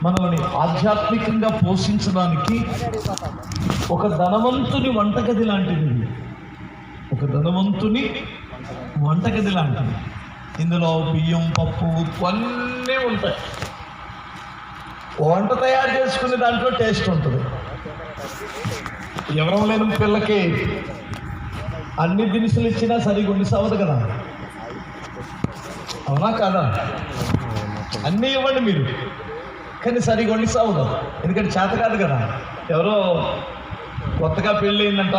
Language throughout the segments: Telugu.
మనల్ని ఆధ్యాత్మికంగా పోషించడానికి ఒక ధనవంతుని వంటగది లాంటిది. ఒక ధనవంతుని వంటగది లాంటిది. ఇందులో బియ్యం, పప్పు, ఉప్పు అన్నీ ఉంటాయి. వంట తయారు చేసుకునే దాంట్లో టేస్ట్ ఉంటుంది. ఎవరం లేని పిల్లకి అన్ని దినుసులు ఇచ్చినా సరిగ్గా ఉండిసావదు కదా, అవునా కాదా? అన్నీ ఇవ్వండి మీరు, కానీ సరిగ్గా వండిసావదు. ఎందుకంటే చేత కాదు కదా. ఎవరో కొత్తగా పెళ్ళి అయిందంట,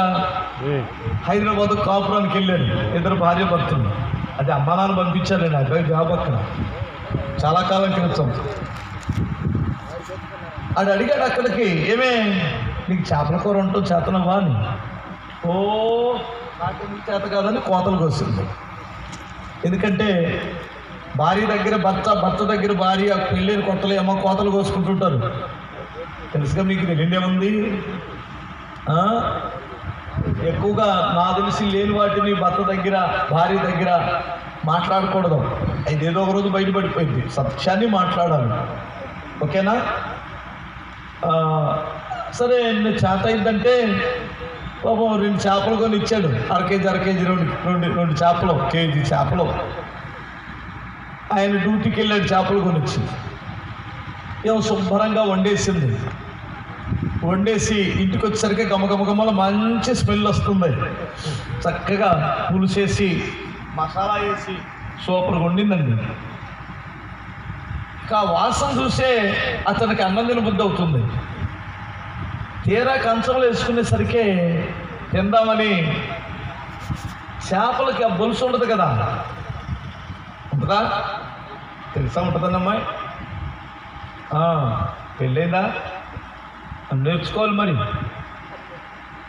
హైదరాబాద్ కాపురానికి వెళ్ళారు ఇద్దరు భార్య భర్తలు. అది అమ్మా నాన్న పంపించారు నాకు జాబ్ అక్కడ చాలా కాలం క్రితం. అది అడిగాడు అక్కడికి, ఏమే నీకు చేపల కూర ఉంటుంది చేతనవా అని. ఓ నాకెందుకు చేత కాదని కోతలకు వస్తుంది. ఎందుకంటే భార్య దగ్గర భర్త, భర్త దగ్గర భార్య పెళ్ళైన కొత్తలు ఏమో కోతలు కోసుకుంటుంటారు. తెలుసుగా మీకు, తెలియదేముంది. ఎక్కువగా నా తెలిసి లేని వాటిని భర్త దగ్గర, భార్య దగ్గర మాట్లాడకూడదు. అది ఏదో ఒక రోజు బయటపడిపోయింది. సత్యాన్ని మాట్లాడాలి, ఓకేనా? సరే చేత అయిందంటే పాపం 2 చేపలు కొని ఇచ్చాడు. అర కేజీ రెండు చేపలు, కేజీ చేపలు. ఆయన డ్యూటీకి వెళ్ళాడు, చేపలు కొనిచ్చి ఏమో శుభ్రంగా వండేసింది. వండేసి ఇంటికి వచ్చేసరికి గమగమగమల మంచి స్మెల్ వస్తుంది. చక్కగా పులుసేసి మసాలా వేసి సూపర్గా వండిందండి. ఇంకా వాసన చూసే అతనికి అన్నం తినబుద్ధి అవుతుంది. తీరా కంచంలో వేసుకునేసరికి తిందామని చేపలకి ఆ బొలుసు ఉండదు కదా, ఉంటుందా? తెలుసా? ఉంటుందండి అమ్మాయి. పెళ్ళైందా? నేర్చుకోవాలి మరి.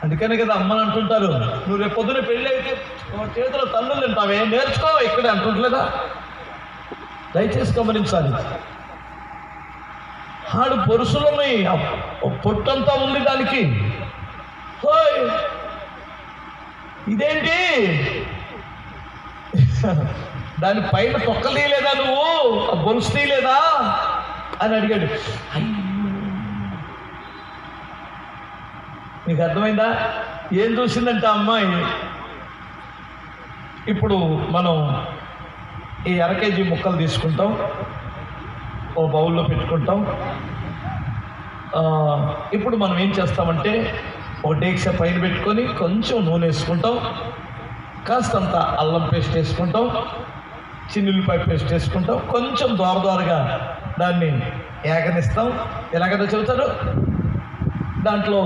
అందుకనే కదా అమ్మని అంటుంటారు, నువ్వు రేపు పొద్దున పెళ్ళి అయితే చేతిలో తన్నులు తింటావే, నేర్చుకో ఇక్కడే అంటుంటలేదా? దయచేసి గమనించాలి. ఆడు పొరుసులున్నాయి, పొట్టంతా ఉంది దానికి. హోయ్ ఇదేంటి, దాని పైన తొక్కలు తీయలేదా నువ్వు, ఆ గొలుసు తీయలేదా అని అడిగాడు. నీకు అర్థమైందా? ఏం చూసిందంటే అమ్మాయి, ఇప్పుడు మనం ఈ 1/2 కేజీ ముక్కలు తీసుకుంటాం, ఓ బౌల్లో పెట్టుకుంటాం. ఇప్పుడు మనం ఏం చేస్తామంటే ఒక డేక్ష పైన పెట్టుకొని కొంచెం నూనె వేసుకుంటాం, కాస్తంత అల్లం పేస్ట్ వేసుకుంటాం, చిన్నుల్లిపాయ పేస్ట్ వేసుకుంటాం, కొంచెం దోరగా దాన్ని ఏగనిస్తాం. ఎలాగైనా చెబుతారు. దాంట్లో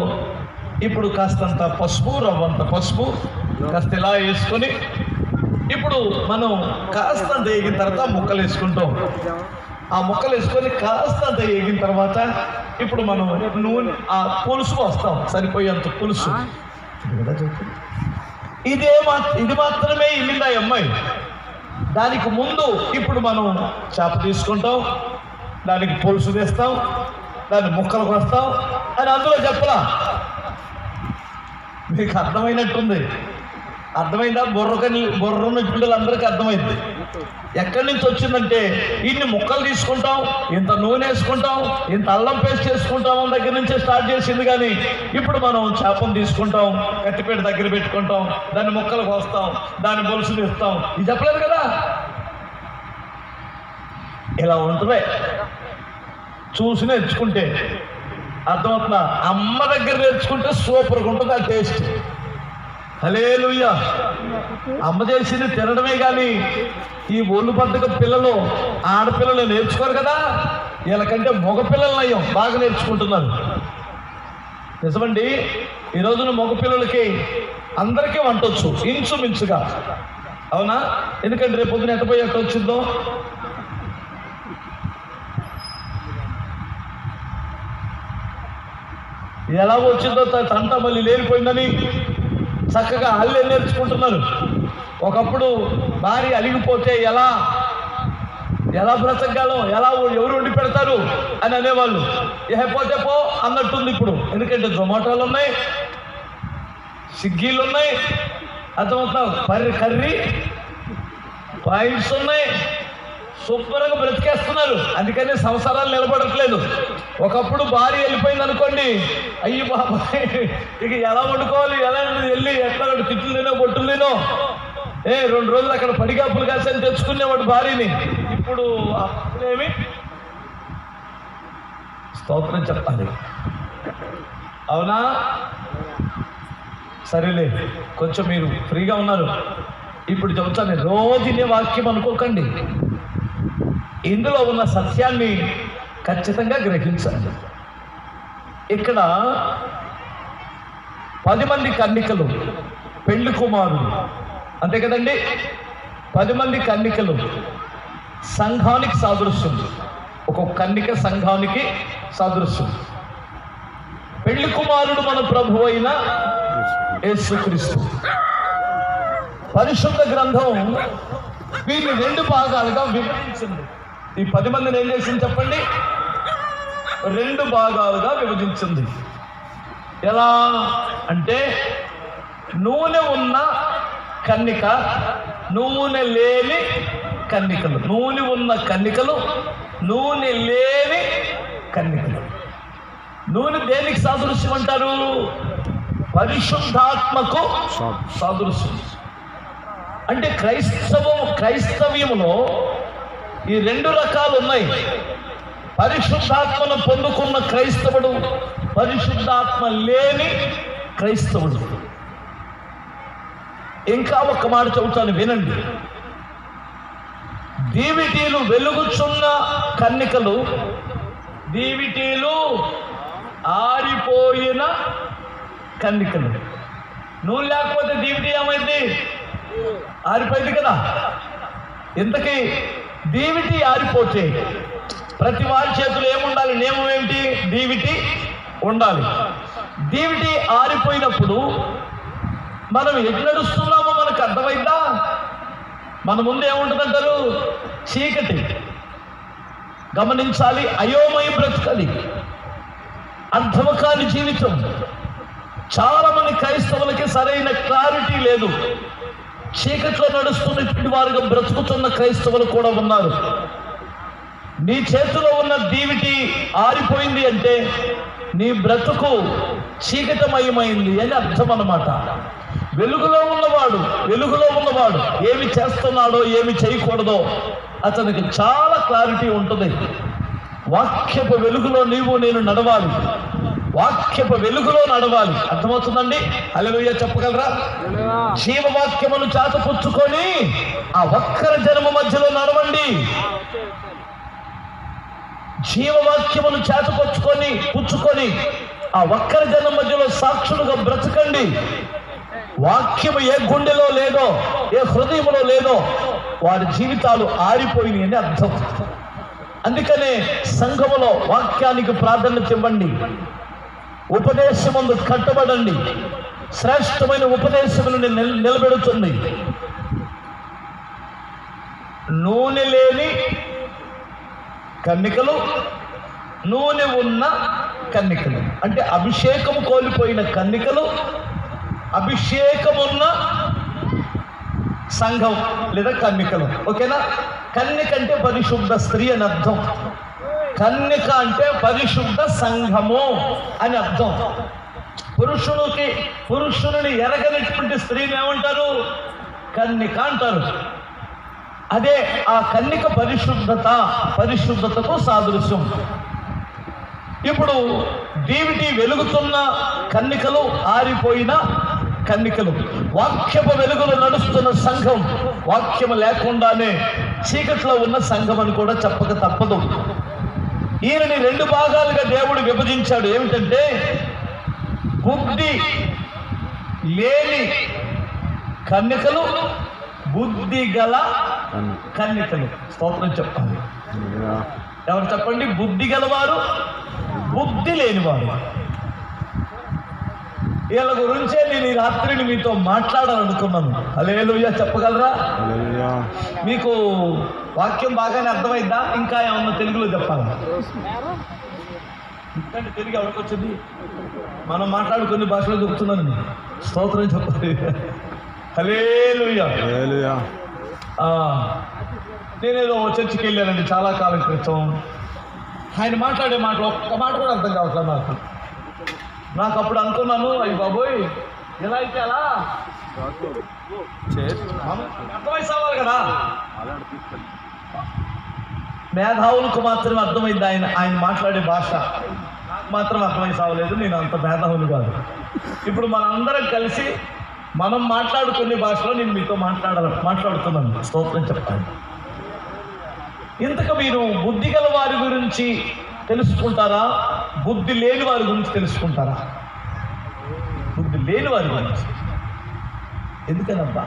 ఇప్పుడు కాస్తంత పసుపు, రవ్వంత పసుపు కాస్త ఇలా వేసుకొని ఇప్పుడు మనం కాస్తంత వేగిన తర్వాత ముక్కలు వేసుకుంటాం. ఆ ముక్కలు వేసుకొని కాస్తంత వేగిన తర్వాత ఇప్పుడు మనం నూనె, ఆ పులుసు వస్తాం, సరిపోయేంత పులుసు. ఇది మాత్రమే ఇల్లిందా అమ్మాయి. దానికి ముందు ఇప్పుడు మనం చేప తీసుకుంటాం, దానికి పులుసు వేస్తాం, దాన్ని ముక్కలకు వస్తాం అని అందులో చెప్పలా. మీకు అర్థమైనట్టుంది. అర్థమైందా? బుర్రన్న పిల్లలందరికీ అర్థమైంది. ఎక్కడి నుంచి వచ్చిందంటే ఇన్ని ముక్కలు తీసుకుంటాం, ఇంత నూనె వేసుకుంటాం, ఇంత అల్లం పేస్ట్ చేసుకుంటాం అని దగ్గర నుంచే స్టార్ట్ చేసింది. కానీ ఇప్పుడు మనం చేపను తీసుకుంటాం, కట్టిపేట దగ్గర పెట్టుకుంటాం, దాన్ని ముక్కలు కోస్తాం, దాన్ని బొలుసు తీస్తాం. ఇది చెప్పలేదు కదా. ఇలా ఉంటుంది. చూసి నేర్చుకుంటే అర్థమవుతుందా? అమ్మ దగ్గర నేర్చుకుంటే సూపర్గా ఉంటుంది ఆ టేస్ట్. హల్లెలూయా. అమ్మ చేసింది తినడమే కానీ ఈ ఒళ్ళు బద్దక పిల్లలు, ఆడపిల్లలు నేర్చుకోరు కదా. వీళ్ళకంటే మగపిల్లలు నయం, బాగా నేర్చుకుంటున్నారు. నిజమండి. ఈ రోజున మగపిల్లలకి అందరికీ వంటొచ్చు ఇంచుమించుగా, అవునా? ఎందుకంటే రేపు పొద్దున ఎంత పోయి ఎట్ట వచ్చిందో. ఎలా వచ్చిందో తంట మళ్ళీ లేనిపోయిందని చక్కగా అల్లే నేర్చుకుంటున్నారు. ఒకప్పుడు భార్య అలిగిపోతే ఎలా బ్రతకాలో, ఎవరు వండి పెడతారు అని అనేవాళ్ళు. పోతే పో అన్నట్టుంది ఇప్పుడు. ఎందుకంటే జొమాటోలు ఉన్నాయి, స్విగ్గీలు ఉన్నాయి, అర్థమవుతా, కర్రీ పాయింట్స్ ఉన్నాయి, శుభ్రంగా బ్రతికేస్తున్నారు. అందుకని సంసారాలు నిలబడట్లేదు. ఒకప్పుడు భార్య వెళ్ళిపోయింది అనుకోండి, అయ్యి బాబాయ్ ఇక ఎలా వండుకోవాలి, ఎలా వెళ్ళి ఎట్లా తిట్లు తినో బొట్టులు తినో 2 రోజులు అక్కడ పడిగాపులు కాసని తెచ్చుకునేవాడు భార్యని. ఇప్పుడు అప్పుడేమి స్తోత్రం చెప్పాలి. అవునా? సరేలే, కొంచెం మీరు ఫ్రీగా ఉన్నారు. ఇప్పుడు చెబుతాను, రోజునే వాక్యం అనుకోకండి. ఇందులో ఉన్న సత్యాన్ని ఖచ్చితంగా గ్రహించండి. ఇక్కడ 10 మంది కన్నికలు, పెళ్లి కుమారుడు, అంతే కదండి. 10 మంది కన్నికలు సంఘానికి సాదృశ్యం. ఒక్కొక్క కన్నిక సంఘానికి సాదృశ్యం. పెళ్లి కుమారుడు మన ప్రభు అయిన యేసుక్రీస్తు. పరిశుద్ధ గ్రంథం వీరిని 2 భాగాలుగా విభజించింది. ఈ 10 మందిని ఏం చేసింది చెప్పండి? 2 భాగాలుగా విభజించింది. ఎలా అంటే నూనె ఉన్న కన్నిక, నూనె లేని కన్నికలు. నూనె ఉన్న కన్నికలు, నూనె లేని కన్నికలు. నూనె దేనికి సాదృశ్యం అంటారు? పరిశుద్ధాత్మకు సాదృశ్యం. అంటే క్రైస్తవ్యములో ఈ 2 రకాలు ఉన్నాయి. పరిశుద్ధాత్మను పొందుకున్న క్రైస్తవుడు, పరిశుద్ధాత్మ లేని క్రైస్తవుడు. ఇంకా ఒక్క మాట చెబుతాను, వినండి. దీవిటీలు వెలుగుచున్న కన్నికలు, దీవిటీలు ఆరిపోయిన కన్నికలు. నూనె లేకపోతే దీవిటీ ఏమైంది? ఆరిపోయింది కదా. ఇంతకీ దీవిటి ఆరిపోతే ప్రతి వారి చేతులు ఏముండాలి? నియమం ఏమిటి? దీవిటి ఉండాలి. దీవిటి ఆరిపోయినప్పుడు మనం ఎటు నడుస్తున్నామో మనకు అర్థమైందా? మన ముందు ఏముంటుందంటారు? చీకటి. గమనించాలి, అయోమయ బ్రతుకది, అర్థము కాని జీవితం. చాలా మంది క్రైస్తవులకి సరైన క్లారిటీ లేదు. చీకట్లో నడుస్తున్నటువంటి వారుగా బ్రతుకుతున్న క్రైస్తవులు కూడా ఉన్నారు. నీ చేతిలో ఉన్న దీవిటి ఆరిపోయింది అంటే నీ బ్రతుకు చీకటమయమైంది అని అర్థం అన్నమాట. వెలుగులో ఉన్నవాడు ఏమి చేస్తున్నాడో ఏమి చేయకూడదో అతనికి చాలా క్లారిటీ ఉంటుంది. వాక్యపు వెలుగులో నీవు నేను నడవాలి, వాక్యపు వెలుగులో నడవాలి. అర్థమవుతుందండి? హల్లెలూయా చెప్పగలరా? జీవవాక్యమును చాతపుచ్చుకొని ఆ వక్ర జనము మధ్యలో నడవండి. జీవవాక్యమును పుచ్చుకొని ఆ వక్ర జనం మధ్యలో సాక్షులుగా బ్రతకండి. వాక్యము ఏ గుండెలో లేదో, ఏ హృదయంలో లేదో వారి జీవితాలు ఆరిపోయినాయి అని అర్థం. అందుకనే సంఘములో వాక్యానికి ప్రాధాన్యత ఇవ్వండి. ఉపదేశమందు కట్టబడండి. శ్రేష్టమైన ఉపదేశములను నిలబెడుతుంది. నూనె లేని కన్నికలు, నూనె ఉన్న కన్నికలు. అంటే అభిషేకము కోల్పోయిన కన్నికలు, అభిషేకమున్న సంఘం లేదా కన్నికలు. ఓకేనా? కన్నిక అంటే పరిశుద్ధ స్త్రీ అని అర్థం. కన్నిక అంటే పరిశుద్ధ సంఘము అని అర్థం. పురుషుని ఎరగనటువంటి స్త్రీని ఏమంటారు? కన్నిక అంటారు. అదే ఆ కన్నిక పరిశుద్ధతకు సాదృశ్యం. ఇప్పుడు దీవిటి వెలుగుతున్న కన్నికలు, ఆరిపోయిన కన్నికలు. వాక్యపు వెలుగులో నడుస్తున్న సంఘం, వాక్యము లేకుండానే చీకట్లో ఉన్న సంఘం అని కూడా చెప్పక తప్పదు. ఈయనని 2 భాగాలుగా దేవుడు విభజించాడు. ఏమిటంటే బుద్ధి లేని కన్నికలు, బుద్ధి గల కన్నికలు. స్తోత్రం చెప్పాలి. ఎవరు చెప్పండి? బుద్ధి గలవారు, బుద్ధి లేనివారు. వీళ్ళ గురించే నేను ఈ రాత్రిని మీతో మాట్లాడాలనుకున్నాను. హల్లెలూయా చెప్పగలరా? మీకు వాక్యం బాగానే అర్థమైందా? ఇంకా ఏమన్నా తెలుగులో చెప్పాలా? ఎందుకంటే తెలుగు ఎవరికి వచ్చింది? మనం మాట్లాడుకునే భాషలో చెప్తున్నాను. స్తోత్రం చెప్పాలి. హల్లెలూయా. నేనేదో చర్చికి వెళ్ళానండి చాలా కాలం క్రితం. ఆయన మాట్లాడే మాటలు ఒక్క మాట కూడా అర్థం కావట్లేదు నాకు అప్పుడు అనుకున్నాను, అయ్యి బాబోయ్ ఎలా అయితే అలా అర్థమై సావాలి కదా. మేధావులకు మాత్రమే అర్థమైంది ఆయన మాట్లాడే భాష, మాత్రం అర్థమై సావలేదు. నేను అంత మేధావులు కాదు. ఇప్పుడు మనందరం కలిసి మనం మాట్లాడుకునే భాషలో నేను మీతో మాట్లాడుతున్నాను. స్తోత్రం చెప్పాలి. ఇంతకు మీరు బుద్ధి గల వారి గురించి తెలుసుకుంటారా, బుద్ధి లేని వారి గురించి తెలుసుకుంటారా? బుద్ధి లేని వారి గురించి. ఎందుకనబ్బా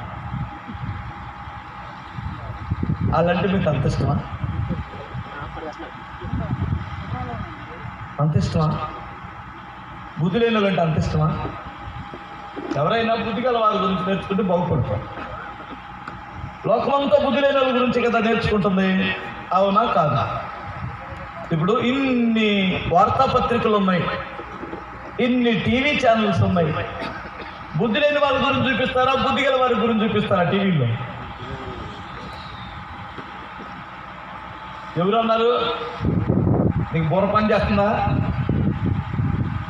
అలాంటి మీకు అంత ఇష్టమా? అంత ఇష్టమా? బుద్ధి లేని వాళ్ళంటే అంత ఇష్టమా? ఎవరైనా బుద్ధి గల వారి గురించి నేర్చుకుంటే బాగుపడతారు. లోకమంతా బుద్ధి లేని వాళ్ళ గురించి కదా నేర్చుకుంటుంది, అవునా కాదా? ఇప్పుడు ఇన్ని వార్తాపత్రికలు ఉన్నాయి, ఇన్ని టీవీ ఛానల్స్ ఉన్నాయి. బుద్ధి లేని వాళ్ళ గురించి చూపిస్తారా, బుద్ధి గల వారి గురించి చూపిస్తారా టీవీలో? ఎవరు అన్నారు? నీకు బుర్ర పని చేస్తుందా?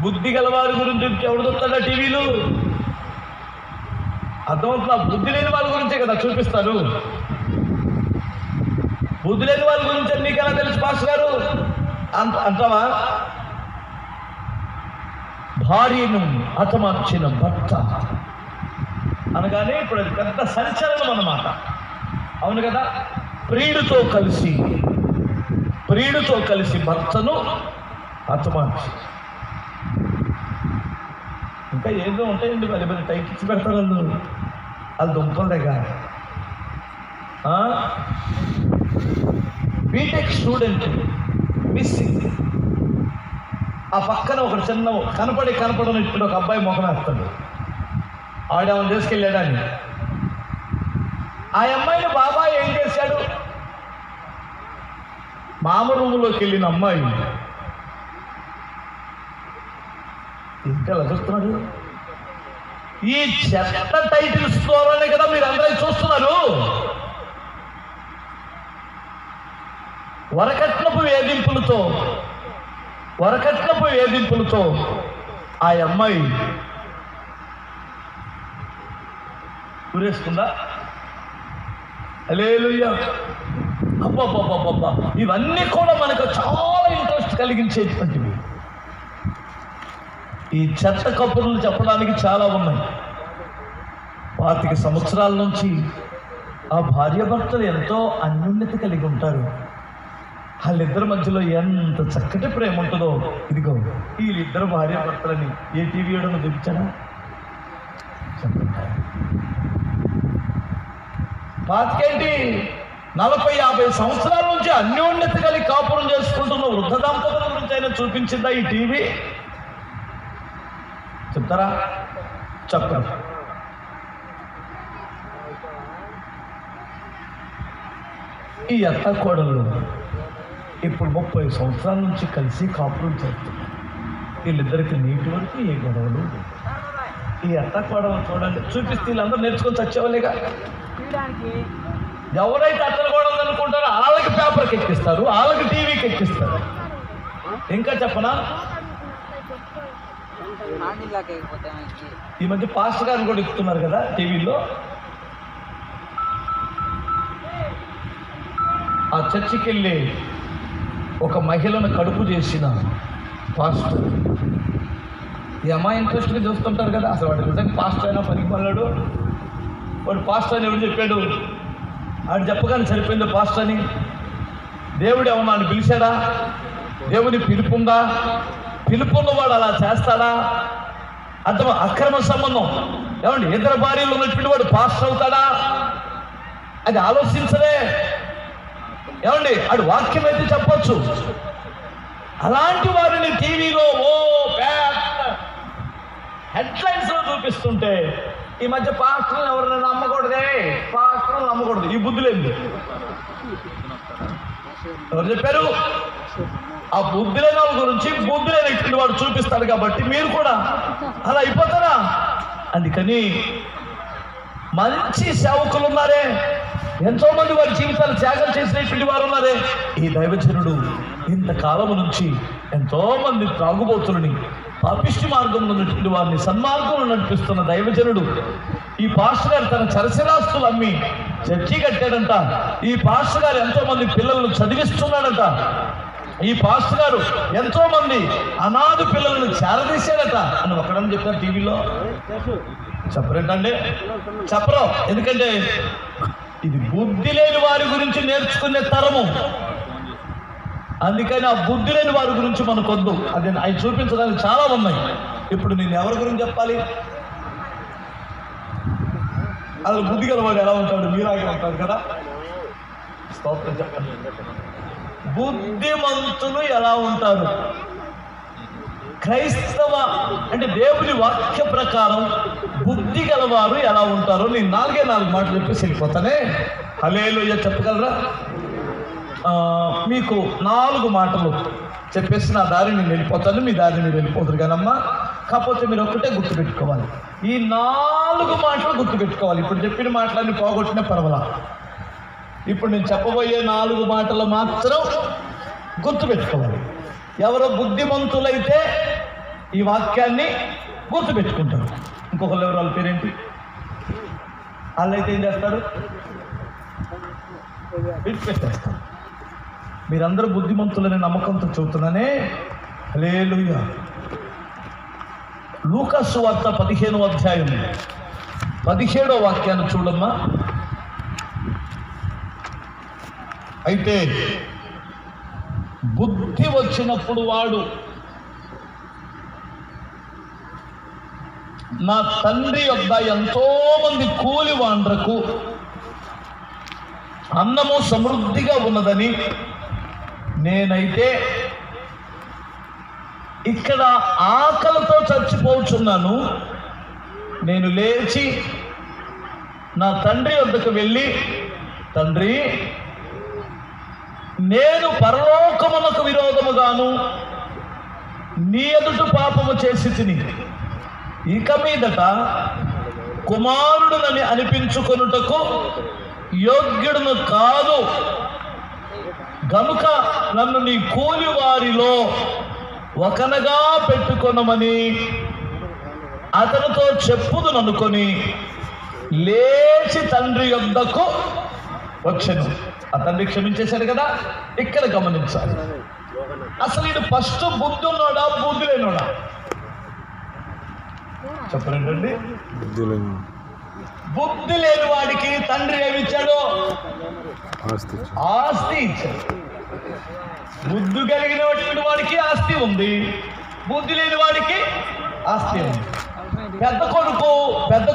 బుద్ధి గల వారి గురించి ఎవరు చూస్తాడా టీవీలు? అర్థమవుతుందా? బుద్ధి లేని వాళ్ళ గురించే కదా చూపిస్తారు. బుద్ధి లేని వాళ్ళ గురించి నీకెలా తెలుసు పాస్ గారు అంటావా? భార్యను హతమార్చిన భర్త అనగానే ఇప్పుడు అది పెద్ద సంచలనం అన్నమాట. అవును కదా? ప్రియుడితో కలిసి భర్తను హతమార్చి, ఇంకా ఏదో ఉంటాయండి మరి మరి టైటిల్స్ పెడతారు వాళ్ళు దుంపల దగ్గర. BTech student missing. ఆ పక్కన ఒక చిన్న కనపడని ఇప్పుడు ఒక అబ్బాయి మొహం వేస్తాడు. ఆవిడేమని తీసుకెళ్ళాడని ఆ అమ్మాయిని బాబాయ్ ఏం చేశాడు? మామ రూములోకి వెళ్ళిన అమ్మాయి ఇంకా లభిస్తున్నాడు. ఈ చెత్త టైటిల్స్ ద్వారానే కదా మీరు అందరూ చూస్తున్నారు. వరకట్నపు వేధింపులతో ఆ అమ్మాయి ఊరేసుకుందా? హల్లెలూయా. అబ్బబ్బబ్బబ్బబ్బా, ఇవన్నీ కూడా మనకు చాలా ఇంట్రెస్ట్ కలిగించేటువంటివి. ఈ చెత్త కబుర్లు చెప్పడానికి చాలా ఉన్నాయి. 25 సంవత్సరాల నుంచి ఆ భార్యాభర్తలు ఎంతో అన్యోన్యత కలిగి ఉంటారు. వాళ్ళిద్దరి మధ్యలో ఎంత చక్కటి ప్రేమ ఉంటుందో. ఇదిగో వీళ్ళిద్దరు భార్యాభర్తలని ఏ టీవీ ఏడో చూపించాడా? చెప్పండి. 40-50 సంవత్సరాల నుంచి అన్యోన్యత కలిగి కాపురం చేసుకుంటున్న వృద్ధ దంపతుల గురించి అయినా చూపించిందా ఈ టీవీ? చెప్తారా? చెప్పండి. ఈ అత్త కోడళ్ళు ఇప్పుడు 30 సంవత్సరాల నుంచి కలిసి కాపురం చేస్తున్నారు. వీళ్ళిద్దరికి నీటి వరకు ఏ గొడవలు. ఈ అత్త కోడలు చూడండి, చూపిస్తే వీళ్ళందరూ నేర్చుకొని చచ్చేవాళ్ళేగా. ఎవరైతే అత్తలు కోడలు అనుకుంటారో వాళ్ళకి పేపర్కి ఎక్కిస్తారు, వాళ్ళకి టీవీకి ఎక్కిస్తారు. ఇంకా చెప్పనా, ఈ మధ్య పాస్టర్ గారిని కూడా ఎక్కుతున్నారు కదా టీవీలో. ఆ చర్చికి వెళ్ళి ఒక మహిళను కడుపు చేసిన పాస్టర్, ఈ అమ్మాయి ఇంట్రెస్ట్గా చూస్తుంటారు కదా. అసలు వాడు నిజంగా పాస్టర్ అయినా పనికి మళ్ళాడు. వాడు పాస్టర్ అని ఎవరు చెప్పాడు? ఆడు చెప్పగానే సరిపోయింది పాస్టర్ అని. దేవుడు ఏమన్నా అని పిలిచాడా? దేవుని పిలుపుందా? పిలుపున్నవాడు అలా చేస్తాడా? అర్థం అక్రమ సంబంధం. ఏమండి, ఇద్దరు భార్యలు ఉన్నటువంటి వాడు పాస్టర్ అవుతాడా? అది ఆలోచించలే. ఏమండి, ఆడు వాక్యం అయితే చెప్పొచ్చు. అలాంటి వారిని టీవీలో హెడ్లైన్స్లో చూపిస్తుంటే ఈ మధ్య పాస్టర్లను ఎవరైనా నమ్మకూడదే, పాస్టర్లను నమ్మకూడదు. ఈ బుద్ధి లేదు. ఎవరు చెప్పారు? ఆ బుద్ధి లేని వాళ్ళ గురించి బుద్ధి లేని వాడు చూపిస్తాడు కాబట్టి మీరు కూడా అలా అయిపోతారా? అందుకని మంచి సేవకులు ఉన్నారే, ఎంతో మంది వారి జీవితాలు త్యాగం చేసినటువంటి వారు ఉన్నారే. ఈ దైవజనుడు ఇంతకాలం నుంచి ఎంతో మంది త్రాగుబోతులని, పాపిష్టి మార్గంలో ఉన్నటువంటి వారిని సన్మార్గంలో నడిపిస్తున్న దైవజనుడు ఈ పాస్టర్ గారు తన చరసరాస్తులు అమ్మి చర్చి కట్టాడంట. ఈ పాస్టర్ గారు ఎంతో మంది పిల్లలను చదివిస్తున్నాడట. ఈ పాస్టర్ గారు ఎంతో మంది అనాథ పిల్లలను చేరదీశాడట అని ఒకడని చెప్పారు టీవీలో. చెప్పరేంటండి? చెప్పరు. ఎందుకంటే ఇది బుద్ధి లేని వారి గురించి నేర్చుకునే తరము. అందుకని ఆ బుద్ధి లేని వారి గురించి మనకొద్దు. అవి చూపించడానికి చాలా ఉన్నాయి. ఇప్పుడు నేను ఎవరి గురించి చెప్పాలి? అసలు బుద్ధి గలవాడు ఎలా ఉంటాడు? మీలాగే ఉంటాడు కదా. స్తోత్రం చెప్పండి. బుద్ధిమంతులు ఎలా ఉంటారు? క్రైస్తవ అంటే దేవుని వాక్య ప్రకారం బుద్ధి గలవారు ఎలా ఉంటారో నేను 4 మాటలు చెప్పేసి వెళ్ళిపోతానే. హల్లెలూయా చెప్పగలరా? మీకు 4 మాటలు చెప్పేసి నా దారిని నేను వెళ్ళిపోతాను, మీ దారిని మీరు వెళ్ళిపోతారు కానమ్మా. కాకపోతే మీరు ఒక్కటే గుర్తుపెట్టుకోవాలి, ఈ 4 మాటలు గుర్తుపెట్టుకోవాలి. ఇప్పుడు చెప్పిన మాటలన్నీ పోగొట్టినా పర్వాలా. ఇప్పుడు నేను చెప్పబోయే 4 మాటలు మాత్రం గుర్తుపెట్టుకోవాలి. ఎవరో బుద్ధిమంతులైతే ఈ వాక్యాన్ని గుర్తుపెట్టుకుంటారు. ఇంకొకరు ఎవరు? వాళ్ళ పేరేంటి? వాళ్ళైతే ఏం చేస్తారు? విడిచిపెట్టేస్తారు. మీరందరూ బుద్ధిమంతులనే నమ్మకంతో చెబుతున్నానే. హల్లెలూయా. లూకా సువార్త 15వ అధ్యాయం 17వ వాక్యాన్ని చూడమ్మా. అయితే బుద్ధి వచ్చినప్పుడు వాడు నా తండ్రి యొద్ద ఎంతో మంది కూలి వాండ్రకు అన్నము సమృద్ధిగా ఉన్నదని, నేనైతే ఇక్కడ ఆకలితో చచ్చిపోతున్నాను, నేను లేచి నా తండ్రి వద్దకు వెళ్ళి, తండ్రి, నేను పరలోకమునకు విరోధముగాను నీ ఎదుట పాపము చేసి తిని ఇక మీదట కుమారుడునని అనిపించుకొనుటకు యోగ్యుడును కాదు గనుక నన్ను నీ కూలి వారిలో ఒకనగా పెట్టుకొనమని అతనితో చెప్పుదుననుకొని లేచి తండ్రి యొద్దకు వచ్చెను. ఆ తండ్రి క్షమించేశాడు కదా. ఇక్కడ గమనించాలి, అసలు ఇది ఫస్ట్ బుద్ధి ఉన్నాడా బుద్ధి లేనోడా? చెప్పరేంటండి? బుద్ధి లేని వాడికి తండ్రి ఏమిచ్చాడు? ఆస్తి ఇచ్చాడు. బుద్ధి కలిగినటువంటి వాడికి ఆస్తి ఉంది, బుద్ధి లేని వాడికి ఆస్తి ఉంది. పెద్ద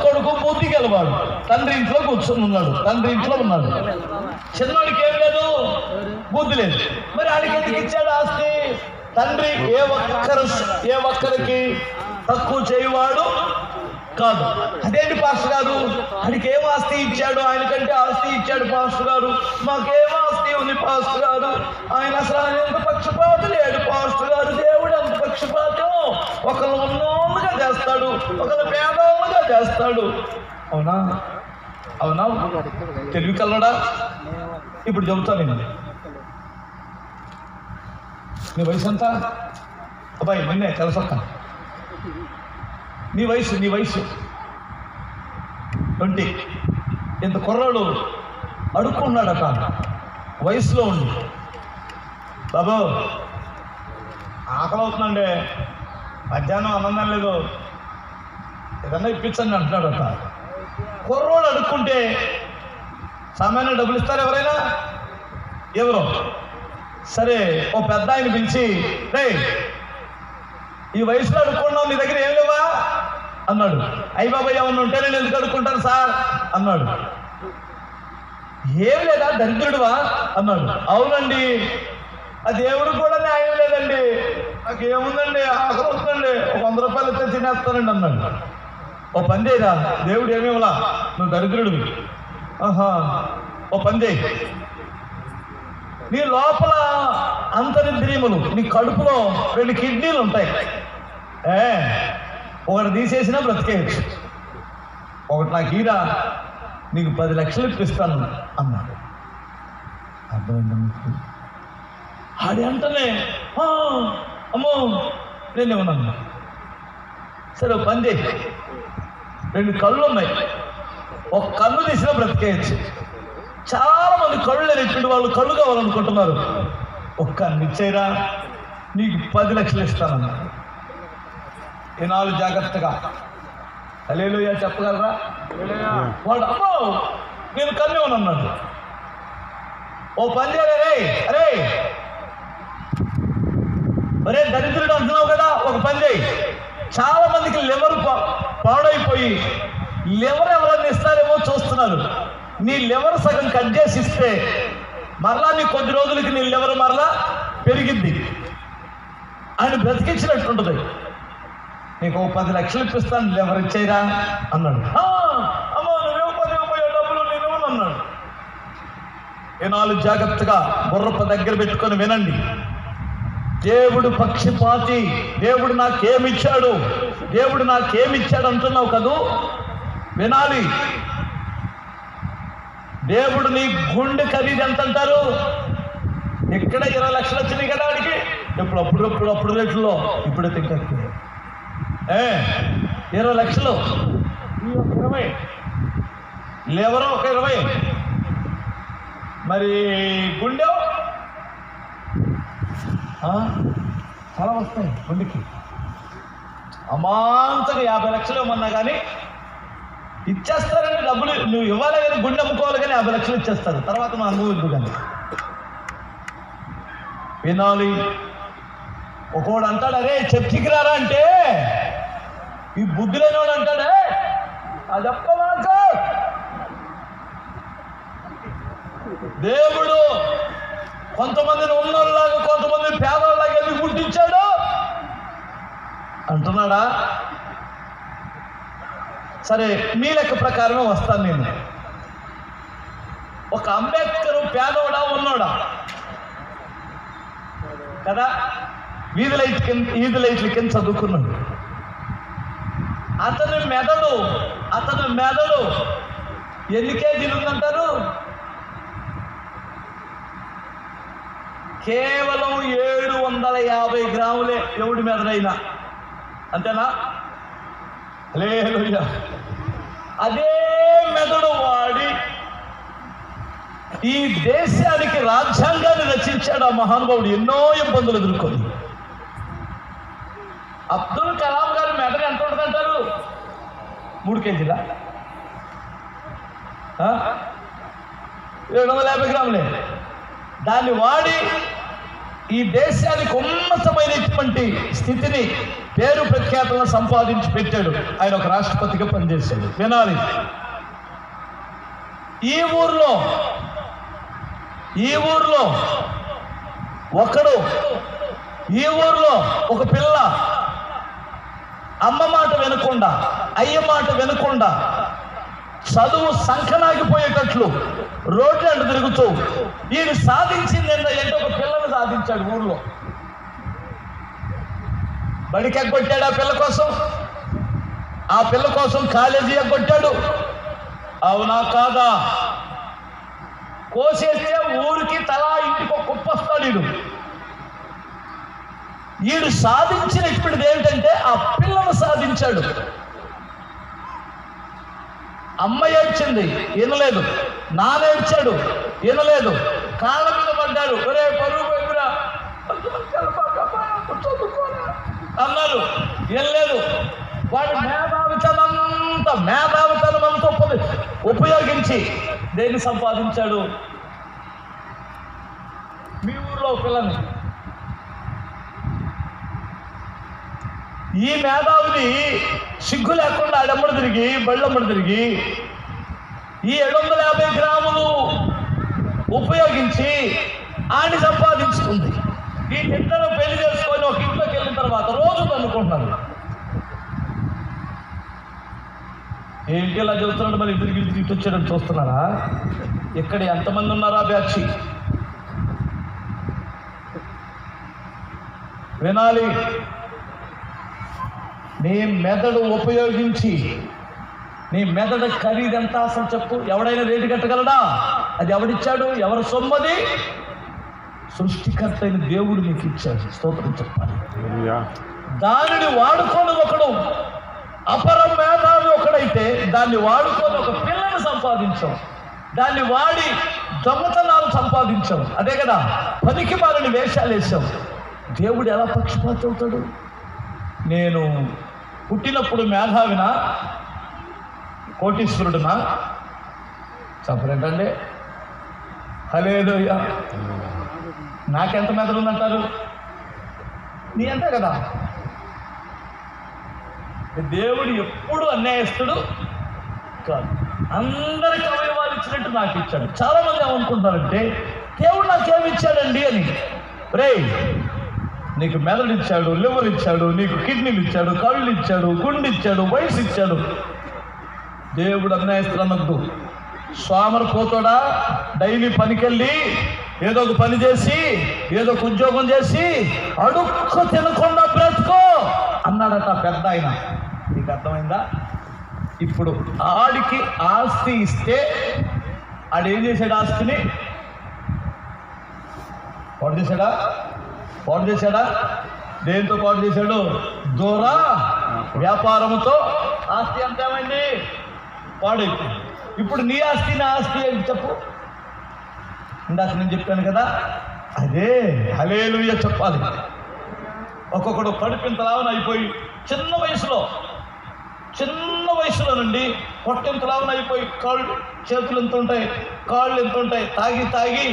కొడుకు బుద్ధి గలవాడు, తండ్రి ఇంట్లో కూర్చొని ఉన్నాడు, తండ్రి ఇంట్లో ఉన్నాడు. చిన్నవాడికి ఏం లేదు, బుద్ధి లేదు. మరి ఆడికి ఎందుకు ఇచ్చాడు ఆస్తి? తండ్రి ఏ ఒక్కరికి తక్కువ చేయవాడు కాదు. అదేంటి పాస్టర్ గారు, ఆయనకి ఏం ఆస్తి ఇచ్చాడు? ఆయనకంటే ఆస్తి ఇచ్చాడు పాస్టర్ గారు. మాకేం ఆస్తి ఉంది పాస్టర్ గారు? ఆయన అసలు ఆయన ఎంత పక్షపాతం లేడు పాస్టర్ గారు. దేవుడు ఎంత పక్షపాతం, ఒకళ్ళు ఉన్నోళ్ళుగా చేస్తాడు, ఒకళ్ళు పేదోళ్ళుగా చేస్తాడు. అవునా? అవునా? తెలివి కల్లడా? ఇప్పుడు చెబుతాను నేను. నీ వయసు ఎంత అబ్బాయి? మొన్నే తెలుసక్క. నీ వయసు 20. ఇంత కుర్రాడు అడుక్కున్నాడట వయసులో ఉండి, బాబు ఆకలి అవుతుందండి, మధ్యాహ్నం అన్నం లేదు, ఏదన్నా ఇప్పించండి అంటున్నాడట. కుర్రోడు అడుక్కుంటే సామాన్య డబ్బులు ఇస్తారు ఎవరైనా? ఎవరు? సరే, ఓ పెద్ద ఆయన పిలిచి, రే ఈ వయసులో అడుక్కున్నావు, నీ దగ్గర ఏం లేవా అన్నాడు. అయ్యి బాబాయ్ ఏమన్నా ఉంటే నేను ఎందుకు అడుక్కుంటాను సార్ అన్నాడు. ఏం లేదా, దరిద్రుడువా అన్నాడు. అవునండి, అది దేవుడు కూడా న్యాయం లేదండి, నాకు ఏముందండి, ఆకలి వస్తుందండి, 100 రూపాయలు ఇస్తే తినేస్తానండి అన్నాడు. ఓ పని చేయరా, దేవుడు ఏమేమిలా, నువ్వు దరిద్రుడివి. ఆహా, ఓ పని చేయి, నీ లోపల అంతరింద్రియములు, నీ కడుపులో 2 కిడ్నీలు ఉంటాయి, ఒకటి తీసేసినా బ్రతికేయచ్చు, ఒకటి నాకు ఈరా, నీకు 10 లక్షలు ఇప్పిస్తాను అన్నాడు. అర్థమైందా మీకు? ఆడి అంటనే అమ్మో నేనేమన్నా, సరే ఒక పని చేయి, 2 కళ్ళు ఉన్నాయి, ఒక కన్ను తీసినా బ్రతికేయచ్చు. చాలా మంది కళ్ళు లేనటువంటి వాళ్ళు కళ్ళు కావాలనుకుంటున్నారు. ఒక కన్ను ఇచ్చేరా, నీకు 10 లక్షలు ఇస్తానన్నాడు. ఈనాడు జాగ్రత్తగా హల్లెలూయా చెప్పగలరా? వాడు అమ్మో నేను కన్ను అన్నాడు. ఓ పని చేయలే, అరే ఒరే దరిద్రుడు అంటున్నావు కదా, ఒక పని చేయి, చాలా మందికి లివర్ పాడైపోయి లివర్ ఎవరన్నా ఇస్తారేమో చూస్తున్నారు, నీ లివర్ సగం కట్ చేసి ఇస్తే మరలా నీ కొద్ది రోజులకి నీ లివర్ మరలా పెరిగిద్ది, ఆయన బ్రతికించినట్టుంటుంది, నీకు 10 లక్షలు ఇప్పిస్తాను లివర్ ఇచ్చేయరా అన్నాడు. అమ్మో నువ్వేమో 10 డబ్బులు నేను అన్నాడు. ఈనాడు జాగ్రత్తగా బుర్రప దగ్గర పెట్టుకొని వినండి. దేవుడు పక్షపాతి, దేవుడు నాకేమిచ్చాడు, దేవుడు నాకేమిచ్చాడు అంటున్నావు కదూ, వినాలి. దేవుడు నీ గుండె ఖరీదు ఎంత అంటారు? ఇక్కడ 20 లక్షలు వచ్చినాయి కదా వాడికి, అప్పుడు రేట్లో ఇప్పుడు తింటే 20 లక్షలు, ఈ ఒక 20, లివరు ఒక 20, మరి గుండె చాలా వస్తాయి గుండెకి. అమాంతగా 50 లక్షలు ఇవ్వమన్నా కానీ ఇచ్చేస్తారండి డబ్బులు. నువ్వు ఇవ్వాలి కానీ గుండె అమ్ముకోవాలి కానీ 50 లక్షలు ఇచ్చేస్తారు, తర్వాత మా నువ్వు ఇద్దు కానీ. వినాలి. ఒకడు అంటాడు, అరే చర్చికి రారా అంటే ఈ బుద్ధి లేనివాడు అంటాడే అది అప్పవాక. దేవుడు కొంతమందిని ఉన్నోళ్ళలాగా కొంతమందిని పేదవాళ్ళలాగా ఎందుకు పుట్టించాడు అంటున్నాడా? సరే మీ లెక్క ప్రకారం వస్తాను నేను. ఒక అంబేద్కర్ పేదోడా ఉన్నోడా కదా, వీధి లైట్ల కింద చదువుకున్నాడు. అతని మెదడు ఎన్ని కేజీలు ఉందంటారు? కేవలం 750 గ్రాములే ఎవడి మెదడైనా, అంతేనా? హల్లెలూయా. అదే మెదడు వాడి ఈ దేశానికి రాజ్యాంగాన్ని రచించాడు ఆ మహానుభావుడు, ఎన్నో ఇబ్బందులు ఎదుర్కొని. అబ్దుల్ కలాం గారి మెదడు ఎంత ఉంటుంది అంటారు? 3 కేజీలా? 750 గ్రాములే. దాన్ని వాడి ఈ దేశానికి ఉన్నతమైనటువంటి స్థితిని, పేరు ప్రఖ్యాతులను సంపాదించి పెట్టాడు. ఆయన ఒక రాష్ట్రపతిగా పనిచేశాడు. వినాలి. ఈ ఊర్లో ఒక పిల్ల అమ్మ మాట వినకుండా, అయ్య మాట వినకుండా, చదువు సంకనాగిపోయేటట్లు రోడ్లు అంటూ తిరుగుతూ ఈయన సాధించింది ఏంటంటే ఒక పిల్లను సాధించాడు. ఊర్లో బడికి ఎగ్గొట్టాడు ఆ పిల్ల కోసం కాలేజీ ఎగ్గొట్టాడు. అవునా కాదా? కోసేస్తే ఊరికి తలా ఇంటికి ఒక కుప్పొస్తాడు. ఈడు సాధించినటువంటిది ఏమిటంటే ఆ పిల్లను సాధించాడు. అమ్మ ఏడ్చింది, వినలేదు. నాన్న ఏడ్చాడు, వినలేదు. కాళ్ళ మీద పడ్డాడు, ఒరే పరువు పోయిరా అన్నారు, వినలేదు. వాడు మేధావితనం అంతా ఉపయోగించి దేన్ని సంపాదించాడు? మీ ఊర్లో పిల్లని. ఈ మేధావిని సిగ్గు లేకుండా ఆడమ్మడి తిరిగి బళ్ళమ్మడి తిరిగి ఈ 750 గ్రాములు ఉపయోగించి ఆడిని సంపాదించుకుంది. ఈ ఇద్దరు పెళ్లి చేసుకొని ఒక ఇంట్లోకి వెళ్ళిన తర్వాత రోజు అనుకుంటున్నారు. ఏంటి ఇలా చెబుతున్నాడు? మరి ఇద్దరికి ఇటు వచ్చాడని చూస్తున్నారా? ఇక్కడ ఎంతమంది ఉన్నారా బ్యాచ్? వినాలి. నీ మెదడు ఉపయోగించి నీ మెదడు ఖరీదెంత అసలు చెప్పు? ఎవడైనా రేటు కట్టగలడా? అది ఎవడిచ్చాడు? ఎవరి సొమ్మది? సృష్టికర్త అయిన దేవుడు నీకు ఇచ్చాడు. స్తోత్రం చెప్పాలి. దానిని వాడుకొని ఒకడు అపర మేధావి ఒకడైతే దాన్ని వాడుకొని ఒక పిల్లని సంపాదించాం, దాన్ని వాడి దొంగతనాలు సంపాదించాం, అదే కదా పనికి మాలని వేషాలు వేసాం. దేవుడు ఎలా పక్షపాతి అవుతాడు? నేను పుట్టినప్పుడు మేధావినా కోటీశ్వరుడునా? చెప్పరేంటండి? హల్లెలూయా. నాకెంత మెదడు ఉందంటారు? నీ అంతే కదా. దేవుడు ఎప్పుడు అన్యాయస్తుడు కాదు. అందరికి అవయవాలు ఇచ్చినట్టు నాకు ఇచ్చాడు. చాలామంది ఏమనుకుంటారంటే దేవుడు నాకేమి ఇచ్చాడండి అని. రే, నీకు మెదడు ఇచ్చాడు, లివర్ ఇచ్చాడు, నీకు కిడ్నీలు ఇచ్చాడు, కళ్ళు ఇచ్చాడు, గుండె ఇచ్చాడు, వయసు ఇచ్చాడు. దేవుడు అన్యాయస్తుడు అనొద్దు. సోమరిపోతాడా? డైలీ పనికెళ్ళి ఏదో ఒక పని చేసి ఏదో ఒక ఉద్యోగం చేసి అడుక్కు తినకుండా బ్రతుకో అన్నాడట పెద్ద ఆయన. నీకు అర్థమైందా? ఇప్పుడు ఆడికి ఆస్తి ఇస్తే ఆడేం చేశాడు? ఆస్తిని పాడు చేశాడా? దేంతో పాడు చేశాడు? దూర వ్యాపారంతో ఆస్తి అంతేమైంది? పాడైపోయింది. ఇప్పుడు నీ ఆస్తి నా ఆస్తి ఏంటి చెప్పు? ఇందాక నేను చెప్పాను కదా, అదే హల్లెలూయా చెప్పాలి. ఒక్కొక్కడు కడుపింతలావన అయిపోయి చిన్న వయసులో నుండి పొట్టింతలావన అయిపోయి కాళ్ళు చేతులు ఎంత ఉంటాయి, కాళ్ళు ఎంత ఉంటాయి, తాగి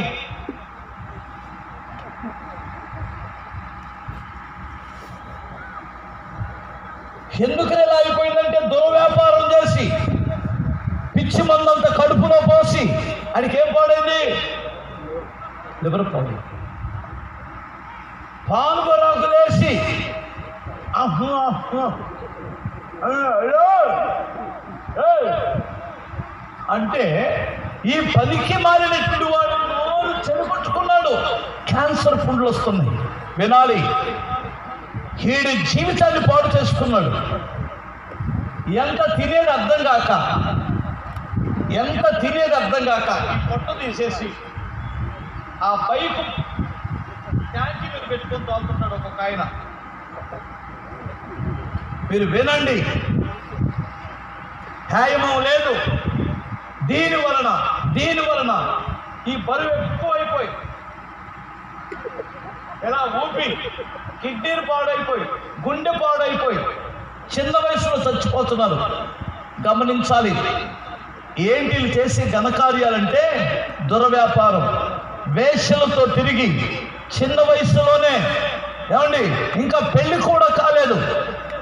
ఎందుకు ఎలా అయిపోయిందంటే దుర్వ్యాపారం చేసి పిచ్చి మందంతా కడుపులో పోసి ఆడికి ఏం పాడైంది? లివర్ పాడు. పానుబరాకులేసి అంటే ఈ పనికి మారినటువంటి వాడు నోరు చెడగొట్టుకున్నాడు. క్యాన్సర్ పుండ్లు వస్తున్నాయి, వినాలి. వీడి జీవితాన్ని పాడు చేసుకున్నాడు. ఎంత తినేది అర్థం కాక ఈ పొట్ట తీసేసి ఆ బైక్ ట్యాంకీ మీద పెట్టుకొని తోలుతున్నాడు ఒక్కొక్క ఆయన. మీరు వినండి, వ్యాయామం లేదు. దీని వలన ఈ బరువు ఎక్కువైపోయి ఎలా ఊపి కిడ్నీలు పాడైపోయి గుండె పాడైపోయి చిన్న వయసులో చచ్చిపోతున్నారు. గమనించాలి. ఏంటి చేసే ఘనకార్యాలంటే దుర్వ్యాపారం, వేశ్యలతో తిరిగి చిన్న వయసులోనే, ఏమండి ఇంకా పెళ్లి కూడా కాలేదు,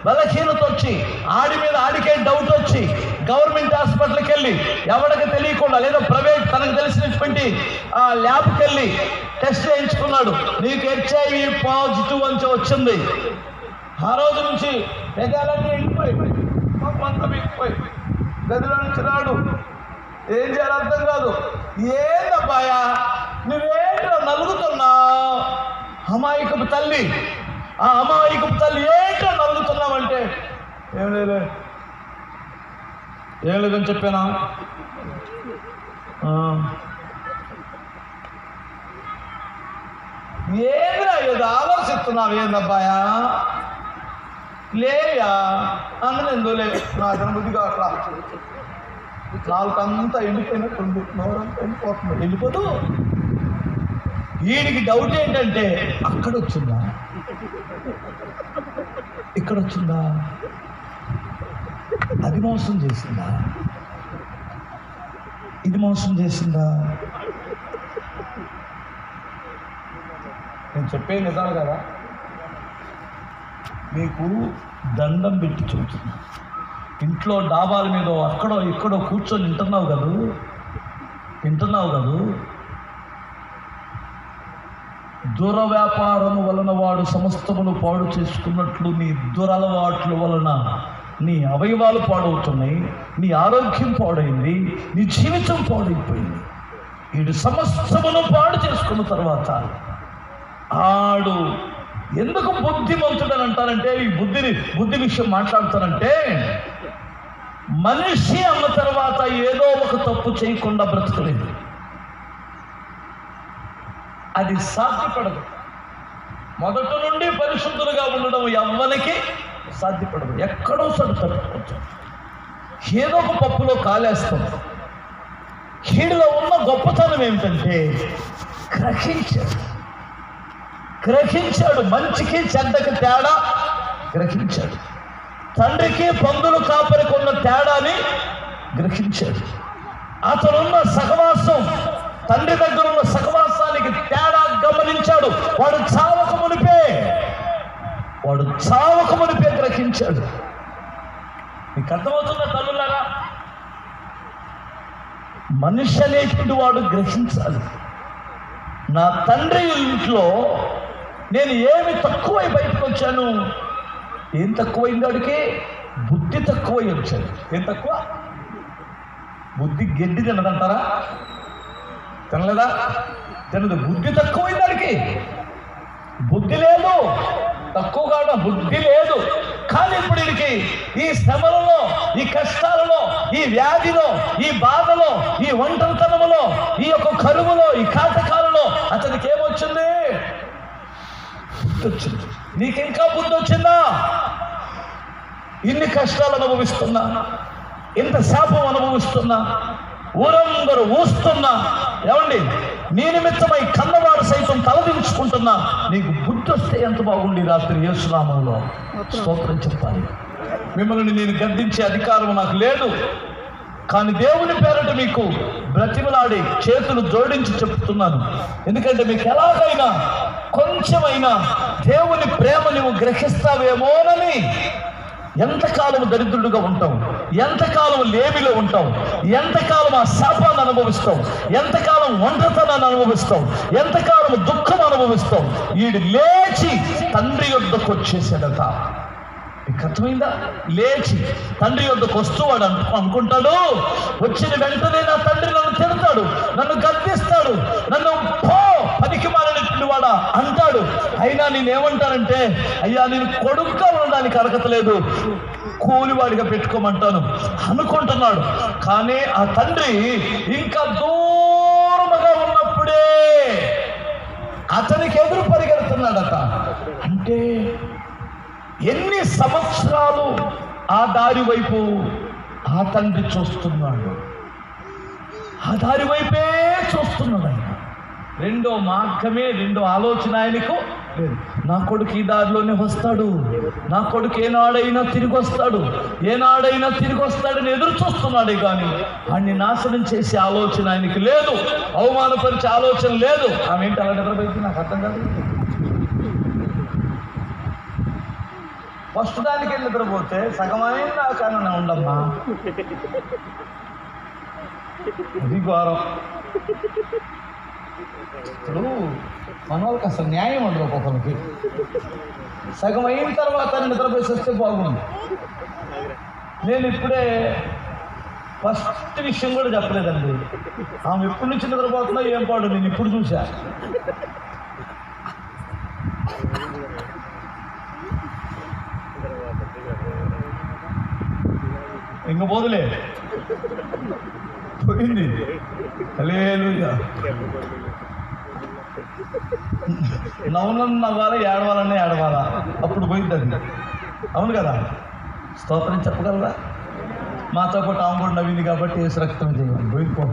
బలహీనత వచ్చి ఆడి మీద ఆడికే డౌట్ వచ్చి గవర్నమెంట్ హాస్పిటల్కి వెళ్ళి ఎవరికి తెలియకుండా లేదా ప్రైవేట్ తనకు తెలిసినటువంటి ఆ ల్యాబ్కి వెళ్ళి టెస్ట్ చేయించుకున్నాడు. నీకు HIV పాజిటివ్ అని వచ్చింది. ఆ రోజు నుంచి పెదాలన్నీ ఎండిపోయి మంతా ఎక్కిపోయి గదిలో నుంచి రాడు. ఏం చేయాలి అర్థం కాదు. ఏందబ్బాయా నువ్వేంటో నలుగుతున్నావు? అమాయకపు తల్లి, ఆ అమాయకపు తల్లి ఏంటో నలుగుతున్నావంటే ఏం లేదని చెప్పానా? ఏంద్రా ఏదో ఆలోచిస్తున్నావు? ఏందబ్బాయా లేయా అందులో ఎందుకు లేదు? నాకు బుద్ధిగా అట్లా నాలుకంతా ఎండిపోయినట్టుంది, నోరంతా ఎండిపోతుంది. వెళ్ళిపోతూ వీడికి డౌట్ ఏంటంటే అక్కడొచ్చిందా, ఇక్కడొచ్చిందా, అది మోసం చేసిందా, ఇది మోసం చేసిందా? నేను చెప్పే నిజాలు కదా. మీకు దండం పెట్టి చెబుతున్నా, ఇంట్లో డాబాల మీద అక్కడో ఇక్కడో కూర్చొని వింటున్నావు కదూ. దురవ్యాపారము వలన వాడు సమస్తమును పాడు చేసుకున్నట్లు నీ దురలవాట్ల వలన నీ అవయవాలు పాడవుతున్నాయి, నీ ఆరోగ్యం పాడైంది, నీ జీవితం పాడైపోయింది. వీడు సమస్తమును పాడు చేసుకున్న తర్వాత ఆడు ఎందుకు బుద్ధిమంతుడని అంటారంటే, ఈ బుద్ధి విషయం మాట్లాడతానంటే మనిషి అన్న తర్వాత ఏదో ఒక తప్పు చేయకుండా బ్రతకలేదు. అది సాధ్యపడదు. మొదటి నుండి పరిశుద్ధులుగా ఉండడం ఎవ్వరికి సాధ్యపడదు. ఎక్కడో సడు తప్పుకోవచ్చు. ఏదో ఒక పప్పులో కాలేస్తాం. వీడిలో ఉన్న గొప్పతనం ఏమిటంటే గ్రహించాడు. మంచికి చెడ్డకి తేడా గ్రహించాడు. తండ్రికి పందులు కాపరికి ఉన్న తేడాని గ్రహించాడు. అతనున్న సహవాసం, తండ్రి దగ్గర ఉన్న సహవాసానికి తేడా గమనించాడు. వాడు చావక మునిపే గ్రహించాడు. మీకు అర్థమవుతున్న తల్లులారా, మనిషి అనేటువంటి వాడు గ్రహించాలి. నా తండ్రి ఇంట్లో నేను ఏమి తక్కువై బయటకు వచ్చాను. ఏం తక్కువైంది? వాడికి బుద్ధి తక్కువై వచ్చాడు. ఏం తక్కువ? బుద్ధి గడ్డి తినదంటారా? తినలేదా? తినదు. బుద్ధి తక్కువైంది వాడికి. బుద్ధి లేదు, తక్కువ కావడం బుద్ధి లేదు. కానీ ఇప్పుడు వీడికి ఈ శ్రమలలో, ఈ కష్టాలలో, ఈ వ్యాధిలో, ఈ బాధలో, ఈ ఒంటరితనములో, ఈ యొక్క కరువులో, ఈ కాటకాలలో అతనికి ఏమొచ్చింది? బుద్ధి వచ్చింది. నీకింకా బుద్ధి వచ్చిందా? ఇన్ని కష్టాలు అనుభవిస్తున్నా, ఇంత శాపం అనుభవిస్తున్నా, ఊరందరూ ఊస్తున్నా, ఏమండి నీ నిమిత్తమై కన్నవాడు సైతం తలదించుకుంటున్నా, నీకు బుద్ధి వస్తే ఎంత బాగుండి. రాత్రి యేసు నామములో స్తోత్రం చెప్పాలి. మిమ్మల్ని నేను గద్దించే అధికారం నాకు లేదు. కానీ దేవుని పేరట మీకు బ్రతిమలాడి చేతులు జోడించి చెప్తున్నాను. ఎందుకంటే మీకు ఎలాగైనా కొంచెమైనా దేవుని ప్రేమ నువ్వు గ్రహిస్తావేమోనని. ఎంతకాలం దరిద్రుడుగా ఉంటావు, ఎంతకాలం లేమిలో ఉంటావు, ఎంతకాలం ఆ శాపాన్ని అనుభవిస్తావు, ఎంతకాలం ఒంటరితనాన్ని అనుభవిస్తావు, ఎంతకాలం దుఃఖం అనుభవిస్తావు. వీడు లేచి తండ్రి యొద్దకు వచ్చేసాడట. మీకు అర్థమైందా? లేచి తండ్రి యొద్దకు వస్తూ వాడు అనుకుంటాడు, వచ్చిన వెంటనే నా తండ్రి నన్ను తిడతాడు, నన్ను గద్దిస్తాడు, నన్ను పనికి మారినట్టు వాడా అంటాడు. అయినా నేనేమంటానంటే, అయ్యా నేను కొడుకుగా ఉండడానికి అర్హత లేదు, కూలివాడిగా పెట్టుకోమంటాను అనుకుంటున్నాడు. కానీ ఆ తండ్రి ఇంకా దూరముగా ఉన్నప్పుడే అతనికి ఎదురు పరిగెడుతున్నాడట. అంటే ఎన్ని సంవత్సరాలు ఆ దారి వైపు ఆ తండ్రి చూస్తున్నాడు, ఆ దారి వైపే చూస్తున్నాడు. ఆయన రెండో మార్గమే, రెండో ఆలోచన ఆయనకు లేదు. నా కొడుకు ఈ దారిలోనే వస్తాడు, నా కొడుకు ఏనాడైనా తిరిగి వస్తాడని ఎదురు చూస్తున్నాడే కానీ ఆయన్ని నాశనం చేసే ఆలోచన ఆయనకి లేదు, అవమానపరిచే ఆలోచన లేదు. ఆమె ఏంటి అలా నిద్రపోయింది? నాకు అర్థం కాదు. ఫస్ట్ దానికి నిద్రపోతే సగమైన కారణం ఉండమ్మా. అది ఘోరం. ఇప్పుడు మన వాళ్ళకి అసలు న్యాయం ఉండదు. ఒక్కొక్కరికి సగం అయిన తర్వాత నిద్రపోయి వస్తే బాగుంది. నేను ఇప్పుడే ఫస్ట్ విషయం కూడా చెప్పలేదండి. ఆమె ఎప్పటి నుంచి నిద్రపోతున్నా ఏం పాడు నేను ఇప్పుడు చూసా. ఇంక పోదులే, పోయింది. హల్లెలూయా. నవ్వాలా ఏడవాలా అప్పుడు పోయింది అది. అవును కదా? స్తోత్రం చెప్పగలరా? మాతో పాటు ఆమె కూడా నవ్వింది కాబట్టి ఏసు రక్తం చేయాలి. పోయిపో.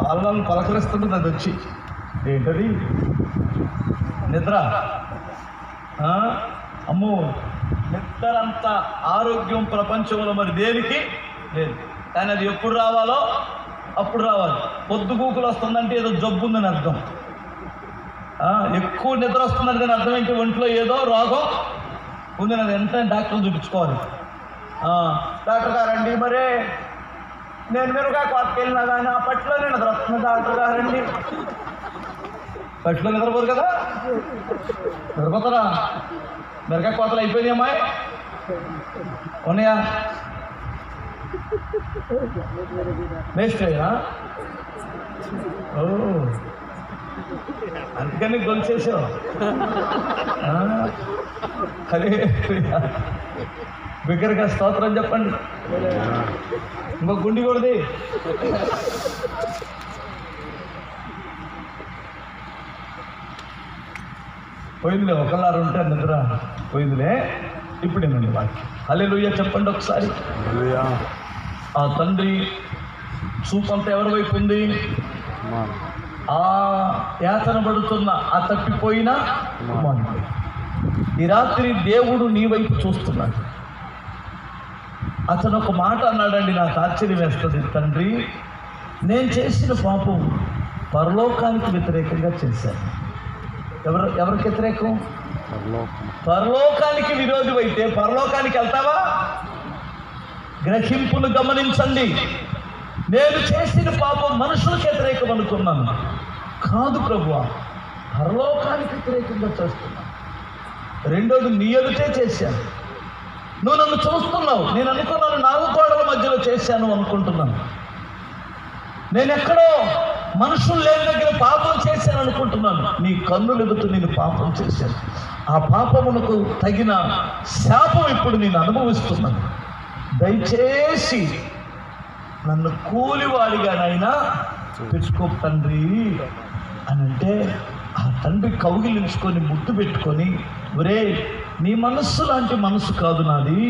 వాళ్ళని పలకరిస్తుంది అది వచ్చి. ఏంటది? నిద్ర. అమ్మో, నిద్ర అంత ఆరోగ్యం ప్రపంచంలో మరి దేనికి లేదు. కానీ అది ఎప్పుడు రావాలో అప్పుడు రావాలి. పొద్దుగూకులు వస్తుందంటే ఏదో జబ్బు ఉందని అర్థం. ఎక్కువ నిద్ర వస్తున్నది కానీ అర్థం ఏంటి? ఒంట్లో ఏదో రోగం ఉంది. అది వెంటనే డాక్టర్ని చూపించుకోవాలి. డాక్టర్ గారండి, మరే నేను మిరగా కోతకి వెళ్ళినా కానీ ఆ పట్టిలోనే నిద్ర వస్తుంది. డాక్టర్ గారండి, పట్టిలో నిద్రపోదు కదా? నిద్రపోతారా? మిరగా కోతలు అయిపోయినాయి అమ్మాయి, ఉన్నాయా? మేస్ట్రేనా? ఓ, అందుకని గొలిచేసావు. బిగ్గరగా స్తోత్రం చెప్పండి. ఇంకో గుండి కొడది. పోయిందిలే, ఒకళ్ళారు ఉంటే నిద్ర పోయిందిలే. ఇప్పుడు ఏమండి వాక్యం. హల్లెలూయా చెప్పండి ఒకసారి. ఆ తండ్రి చూపంతా ఎవరి వైపు ఉంది? ఆ యాతన పడుతున్న ఆ తప్పిపోయిన కుమారుడు. ఈ రాత్రి దేవుడు నీ వైపు చూస్తున్నాడు. అతను ఒక మాట అన్నాడండి, నాకు ఆశ్చర్యం వేస్తుంది. తండ్రి, నేను చేసిన పాపం పరలోకానికి వ్యతిరేకంగా చేశాను. ఎవరికి వ్యతిరేకం? పరలోకానికి విరోధి అయితే పరలోకానికి వెళ్తావా? గ్రహింపును గమనించండి. నేను చేసిన పాపం మనుషులకు వ్యతిరేకం అనుకున్నాను. కాదు ప్రభువా, పరలోకానికి వ్యతిరేకంగా చేస్తున్నాను. రెండోది, నీ ఎదుటే చేశాను. నువ్వు నన్ను చూస్తున్నావు. నేను అనుకున్నాను 4 గోడల మధ్యలో చేశాను అనుకుంటున్నాను. నేను ఎక్కడో మనుషులు లేని దగ్గర పాపం చేశాను అనుకుంటున్నాను. నీ కన్నులు ఎదుట నేను పాపం చేశాను. ఆ పాపమునకు తగిన శాపం ఇప్పుడు నేను అనుభవిస్తున్నాను. దయచేసి నన్ను కూలివాడిగానైనా తెచ్చుకో తండ్రి అని అంటే, ఆ తండ్రి కౌగిలించుకొని ముద్దు పెట్టుకొని, ఒరే, నీ మనస్సు లాంటి మనసు కాదు నాది.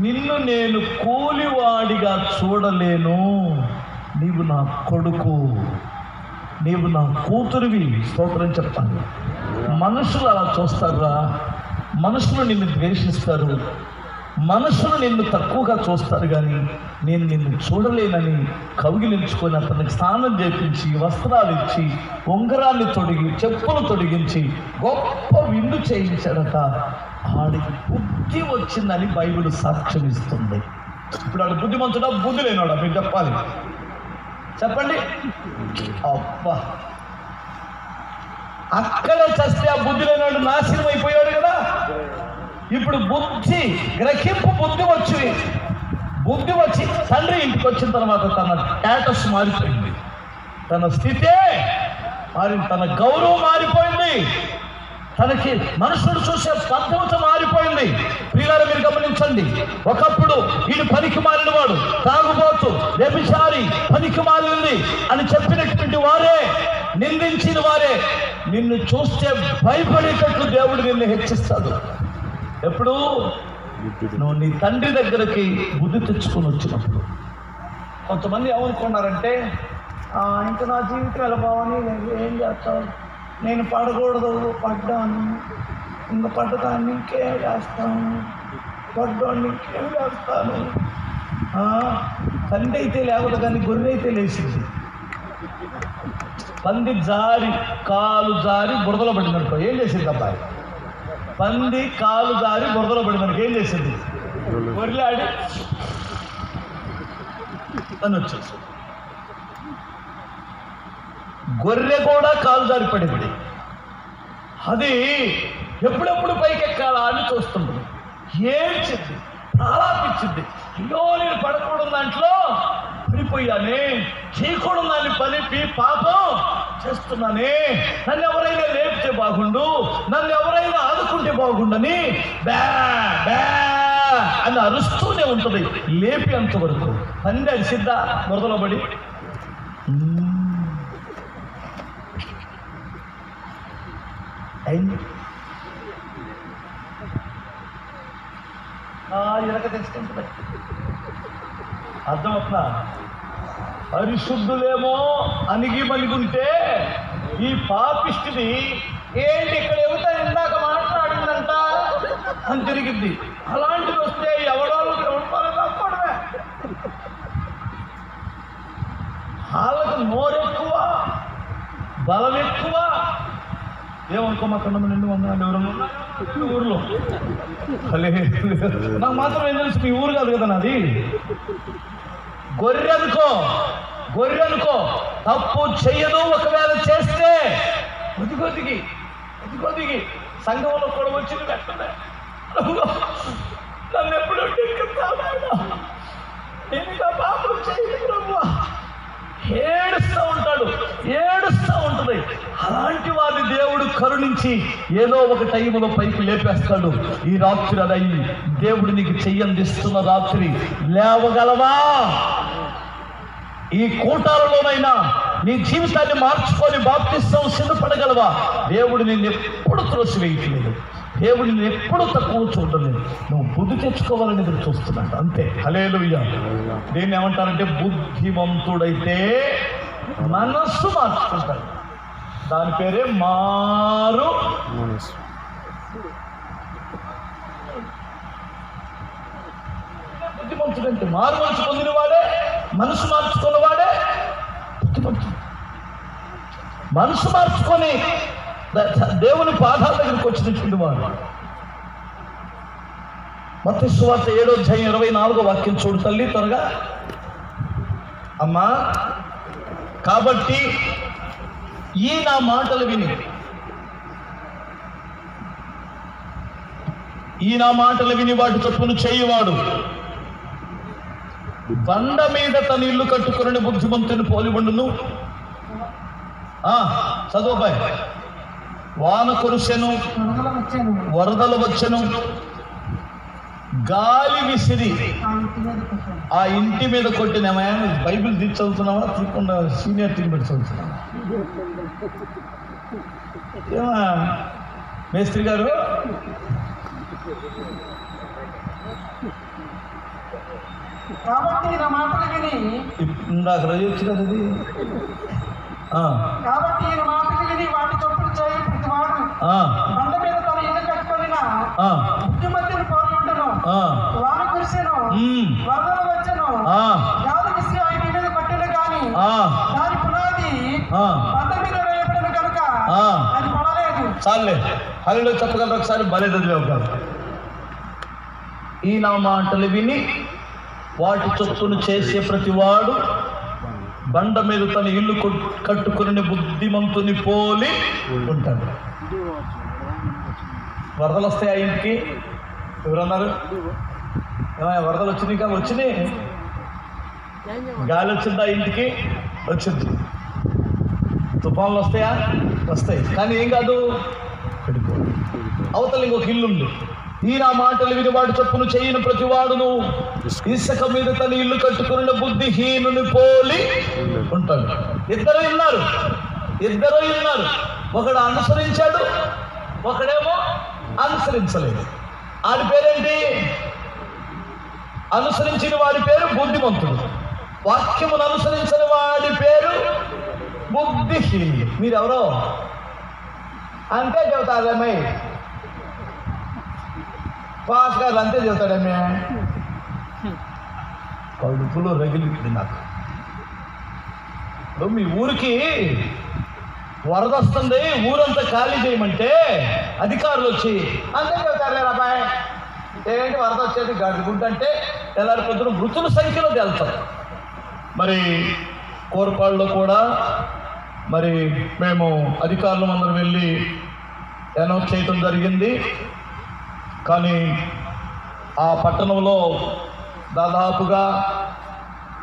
నిన్ను నేను కూలివాడిగా చూడలేను. నీవు నా కొడుకు, నీవు నా కూతురివి. స్తోత్రం చెప్పాలి. మనుషులు అలా చూస్తారా? మనుషులు నిన్ను ద్వేషిస్తారు, మనుషులు నిన్ను తక్కువగా చూస్తారు. కానీ నేను నిన్ను చూడలేనని కౌగిలించుకొని అతనికి స్నానం చేయించి, వస్త్రాలు ఇచ్చి, ఉంగరాన్ని తొడిగి, చెప్పులు తొడిగించి గొప్ప విందు చేయించాడట. ఆడికి బుద్ధి వచ్చిందని బైబిల్ సాక్ష్యం ఇస్తుంది. ఇప్పుడు ఆడు బుద్ధిమంతుడా, బుద్ధి లేనాడా? మీరు చెప్పాలి, చెప్పండి. అబ్బా, అక్కడే చస్తే ఆ బుద్ధి లేనాడు నాశనం అయిపోయాడు కదా. ఇప్పుడు బుద్ధి, గ్రహింపు బుద్ధి వచ్చి తండ్రి ఇంటికి వచ్చిన తర్వాత తన స్టేటస్ మారిపోయింది, తన స్థితే మారింది, తన గౌరవం మారిపోయింది, తనకి మనుషులు చూసే పద్ధతి మారిపోయింది. ప్రియులారా, మీరు గమనించండి. ఒకప్పుడు వీడు పనికి మారినవాడు, తాగుబోతు, వ్యభిచారి, పనికి మారింది అని చెప్పినటువంటి వారే, నిందించిన వారే నిన్ను చూస్తే భయపడేటట్లు దేవుడు నిన్ను హెచ్చిస్తాడు. ఎప్పుడు? నువ్వు నీ తండ్రి దగ్గరికి బుద్ధి తెచ్చుకొని వచ్చినప్పుడు. కొంతమంది ఏమనుకున్నారంటే, ఇంకా నా జీవితం ఎలా బావని, ఏం చేస్తావు, నేను పడకూడదు, పడ్డాను, ఇంకా పడ్డదాన్ని ఇంకేం చేస్తాను, పడ్డాన్ని ఇంకేం చేస్తాను. పంది అయితే లేవదు కానీ గొర్రె అయితే లేచింది. పంది జారి, కాలు జారి బురదలో పడిందనుకో, ఏం చేసింది అబ్బాయి? పంది కాలు జారి బురదలో పడిందనుకో ఏం చేసింది? గొర్రెలాడి అని వచ్చేసి. గొర్రె కూడా కాలు జారి పడింది. అది ఎప్పుడెప్పుడు పైకెక్కాలా అని చూస్తుంది. ఏడ్చింది, ప్రాలాపించింది. అయ్యో, నేను పడకూడదు దాంట్లో పడిపోయానే, చేయకూడదు దాన్ని పని పాపం చేస్తున్నానే, నన్ను ఎవరైనా లేపితే బాగుండు, నన్ను ఎవరైనా ఆదుకుంటే బాగుండని బ్యా బ్యా అని అరుస్తూనే ఉంటుంది లేపి అంతవరకు. పంది అది సిద్ధ బురదలో పడి అయింది. ఇలాగ తెచ్చుకుంటుంది. అర్థమవుతుందా? పరిశుద్ధులేమో అణిగి మణిగుంటే ఈ పాపిష్టిది ఏంటి ఇక్కడ యువత ఇందాక మాట్లాడిందంట అని తిరిగింది. అలాంటిది వస్తే ఎవడోళ్ళకి తప్పడమే. వాళ్ళకు నోరెక్కువ, బలం ఎక్కువ. ఏమనుకోమాకండి, 200 ఎవరన్నా ఊర్లో. నాకు మాత్రం ఏం తెలుసు, మీ ఊరు కాదు కదా నాది. గొర్రె అనుకో తప్పు చెయ్యదు. ఒకవేళ చేస్తే కొద్దిగి సంఘంలో కూడా వచ్చింది పెట్టలే. నన్ను ఎప్పుడు నేను పాపం చేయదు ఏడుస్తూ ఉంటుంది. అలాంటి వారిని దేవుడు కరుణ కరుణించి ఏదో ఒక టైంలో పైకి లేపేస్తాడు. ఈ రాత్రి అదయ్యి దేవుడు నీకు చెయ్యందిస్తున్న రాత్రి లేవగలవా? ఈ కూటాలలోనైనా నీ జీవితాన్ని మార్చుకొని బాప్తిస్తం సిద్ధపడగలవా? దేవుడు నిన్ను ఎప్పుడు త్రోసివేయట్లేదు, దేవుడు నిన్ను ఎప్పుడు తక్కువ చూడలేదు. నువ్వు బుద్ధి తెచ్చుకోవాలని ఎదురు చూస్తున్నాడు, అంతే. హల్లెలూయా. దీన్ని ఏమంటారంటే బుద్ధిమంతుడైతే మనస్సు మార్చుకుంటాడు. దాని పేరే మారు మనసు. బుద్ధిమంతుడంటే మారు మనసు పొందిన వాడే, మనసు మార్చుకున్న వాడే బుద్ధిమంతుడు. మనసు మార్చుకొని దేవుని పాదాల దగ్గరికి వచ్చినటువంటి వాడు. మత్తయి సువార్త 7:24 చూడు తల్లి త్వరగా. అమ్మా, కాబట్టి ఈ నా మాటలు విని వాటి చొప్పున చేయువాడు బండ మీద తన ఇల్లు కట్టుకుని బుద్ధిమంతుని పోలిబండును. చదువుబాయ్. వాన కురిసెను, వరదలు వచ్చెను, గాలి విసిరి ఆ ఇంటి మీద కొట్టినమా. బైబిల్ తీసి చదువుతున్నావా, తీకుండా సీనియర్ టీం పెట్టి చదువుతున్నావా? ఏమా మేస్త్రి గారు? ఇందాక రజ వచ్చి కదా అది. కాబట్టి ఈయన మాటలు విని వాటి చొప్పున చేయి ప్రతివాడు బండ మీద తన ఇల్లు కట్టుకొనిన బుద్ధిమంతుని పోలియుండును. వాన కురిసెను, వరదలు వచ్చెను, గాలి విసిరి ఆ ఇంటి మీద కొట్టెను గాని దాని పునాది బండ మీద వేయబడిన కనుక అది పడలేదు. చాలే, హల్లు చెప్పగలరు ఒకసారి. బలేదదిలే ఒక. ఈ నా మాటలు విని వాటి చొప్పున చేసే ప్రతివాడు బండ మీద తన ఇల్లు కట్టుకుని బుద్ధిమంతుని పోలి ఉంటాడు. వరదలు వస్తాయి ఆ ఇంటికి. ఎవరన్నారు? ఏమయ్యా వరదలు వచ్చినాయి? కానీ వచ్చినాయి. గాలి వచ్చింది ఆ ఇంటికి? వచ్చింది. తుఫాన్లు వస్తాయా? వస్తాయి. కానీ ఏం కాదు, అవతల ఇంకొక ఇల్లు ఉంది. ఈ నా మాటలు విని వాడు చొప్పున చేయని ప్రతివాడును ఇసుక మీద తన ఇల్లు కట్టుకున్న బుద్ధిహీనుని పోలి ఉంటాడు. ఇద్దరు ఉన్నారు. ఒకడు అనుసరించాడు, ఒకడేమో అనుసరించలేదు. ఆడి పేరేంటి? అనుసరించిన వాడి పేరు బుద్ధిమంతుడు, వాక్యమును అనుసరించని వాడి పేరు బుద్ధిహీనుడు. మీరెవరో అంతే చెబుతారేమే, పాస్ గారు అంతే చెబుతాడేమే. కడుపులో రగిలింది నాకు. ఇప్పుడు మీ ఊరికి వరద వస్తుంది, ఊరంతా ఖాళీ చేయమంటే అధికారులు వచ్చి అంతే చెబుతారులేరు అబ్బాయి. ఏంటి వరద వచ్చేది గడుగుంట అంటే తెల్లారి పొద్దున మృతుల సంఖ్యలో తేలుతారు. మరి కోరపాడులో కూడా మరి మేము అధికారులు అందరం వెళ్ళి అనౌన్స్ చేయటం జరిగింది. కానీ ఆ పట్టణంలో దాదాపుగా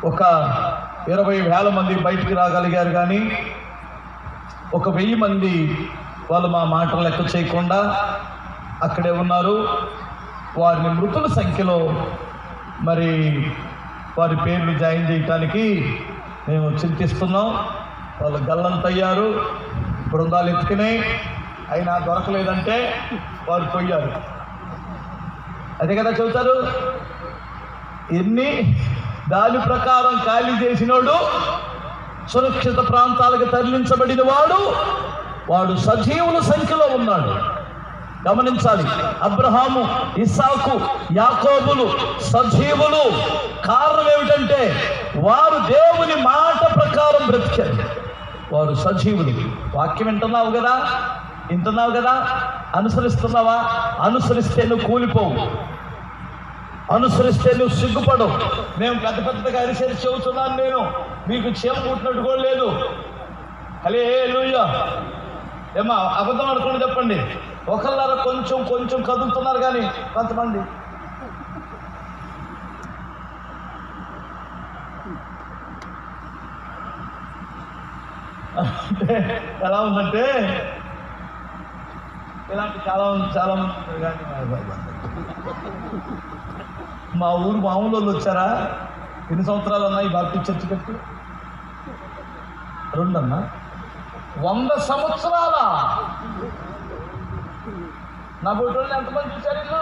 ఒక 20,000 మంది బయటికి రాగలిగారు. కానీ 1,000 మంది వాళ్ళు మా మాటలు లెక్క చేయకుండా అక్కడే ఉన్నారు. వారిని మృతుల సంఖ్యలో మరి వారి పేర్లు జాయిన్ చేయటానికి మేము చింతిస్తున్నాం. వాళ్ళు గల్లంతయ్యారు, బృందాలు ఎత్తుకున్నాయి, అయినా దొరకలేదంటే వారు పోయారు. అదే కదా చెబుతారు. ఎన్ని దాని ప్రకారం ఖాళీ చేసినోడు సురక్షిత ప్రాంతాలకు తరలించబడిన వాడు సజీవుల సంఖ్యలో ఉన్నాడు. గమనించాలి. అబ్రహాము, ఇస్సాకు, యాకోబులు సజీవులు. కారణం ఏమిటంటే వారు దేవుని మాట ప్రకారం బ్రతికారు. వారు సజీవులు. వాక్యం వింటున్నావు కదా, అనుసరిస్తున్నావా? అనుసరిస్తే నువ్వు కూలిపోవు, అనుసరిస్తే నువ్వు సిగ్గుపడవు. మేము పెద్దగా అరిసేది చెబుతున్నాను. నేను మీకు చేమ పుట్టినట్టు కూడా లేదు. హల్లెలూయా. ఏమా అబద్ధం అనుకోండి చెప్పండి. ఒకళ్ళారా కొంచెం కదులుతున్నారు, కానీ కొంతమంది అంటే ఎలా ఉందంటే ఇలాంటి చాలా మంది ఉంటారు. కానీ మా ఊరు మామూలు వాళ్ళు వచ్చారా? ఎన్ని సంవత్సరాలు అన్నా ఈ బాప్టిస్ట్ చర్చి కట్టి? 2 అన్నా 100 సంవత్సరాల. నా బొట్టోళ్ళు ఎంతమంది చూశారు ఇల్లు?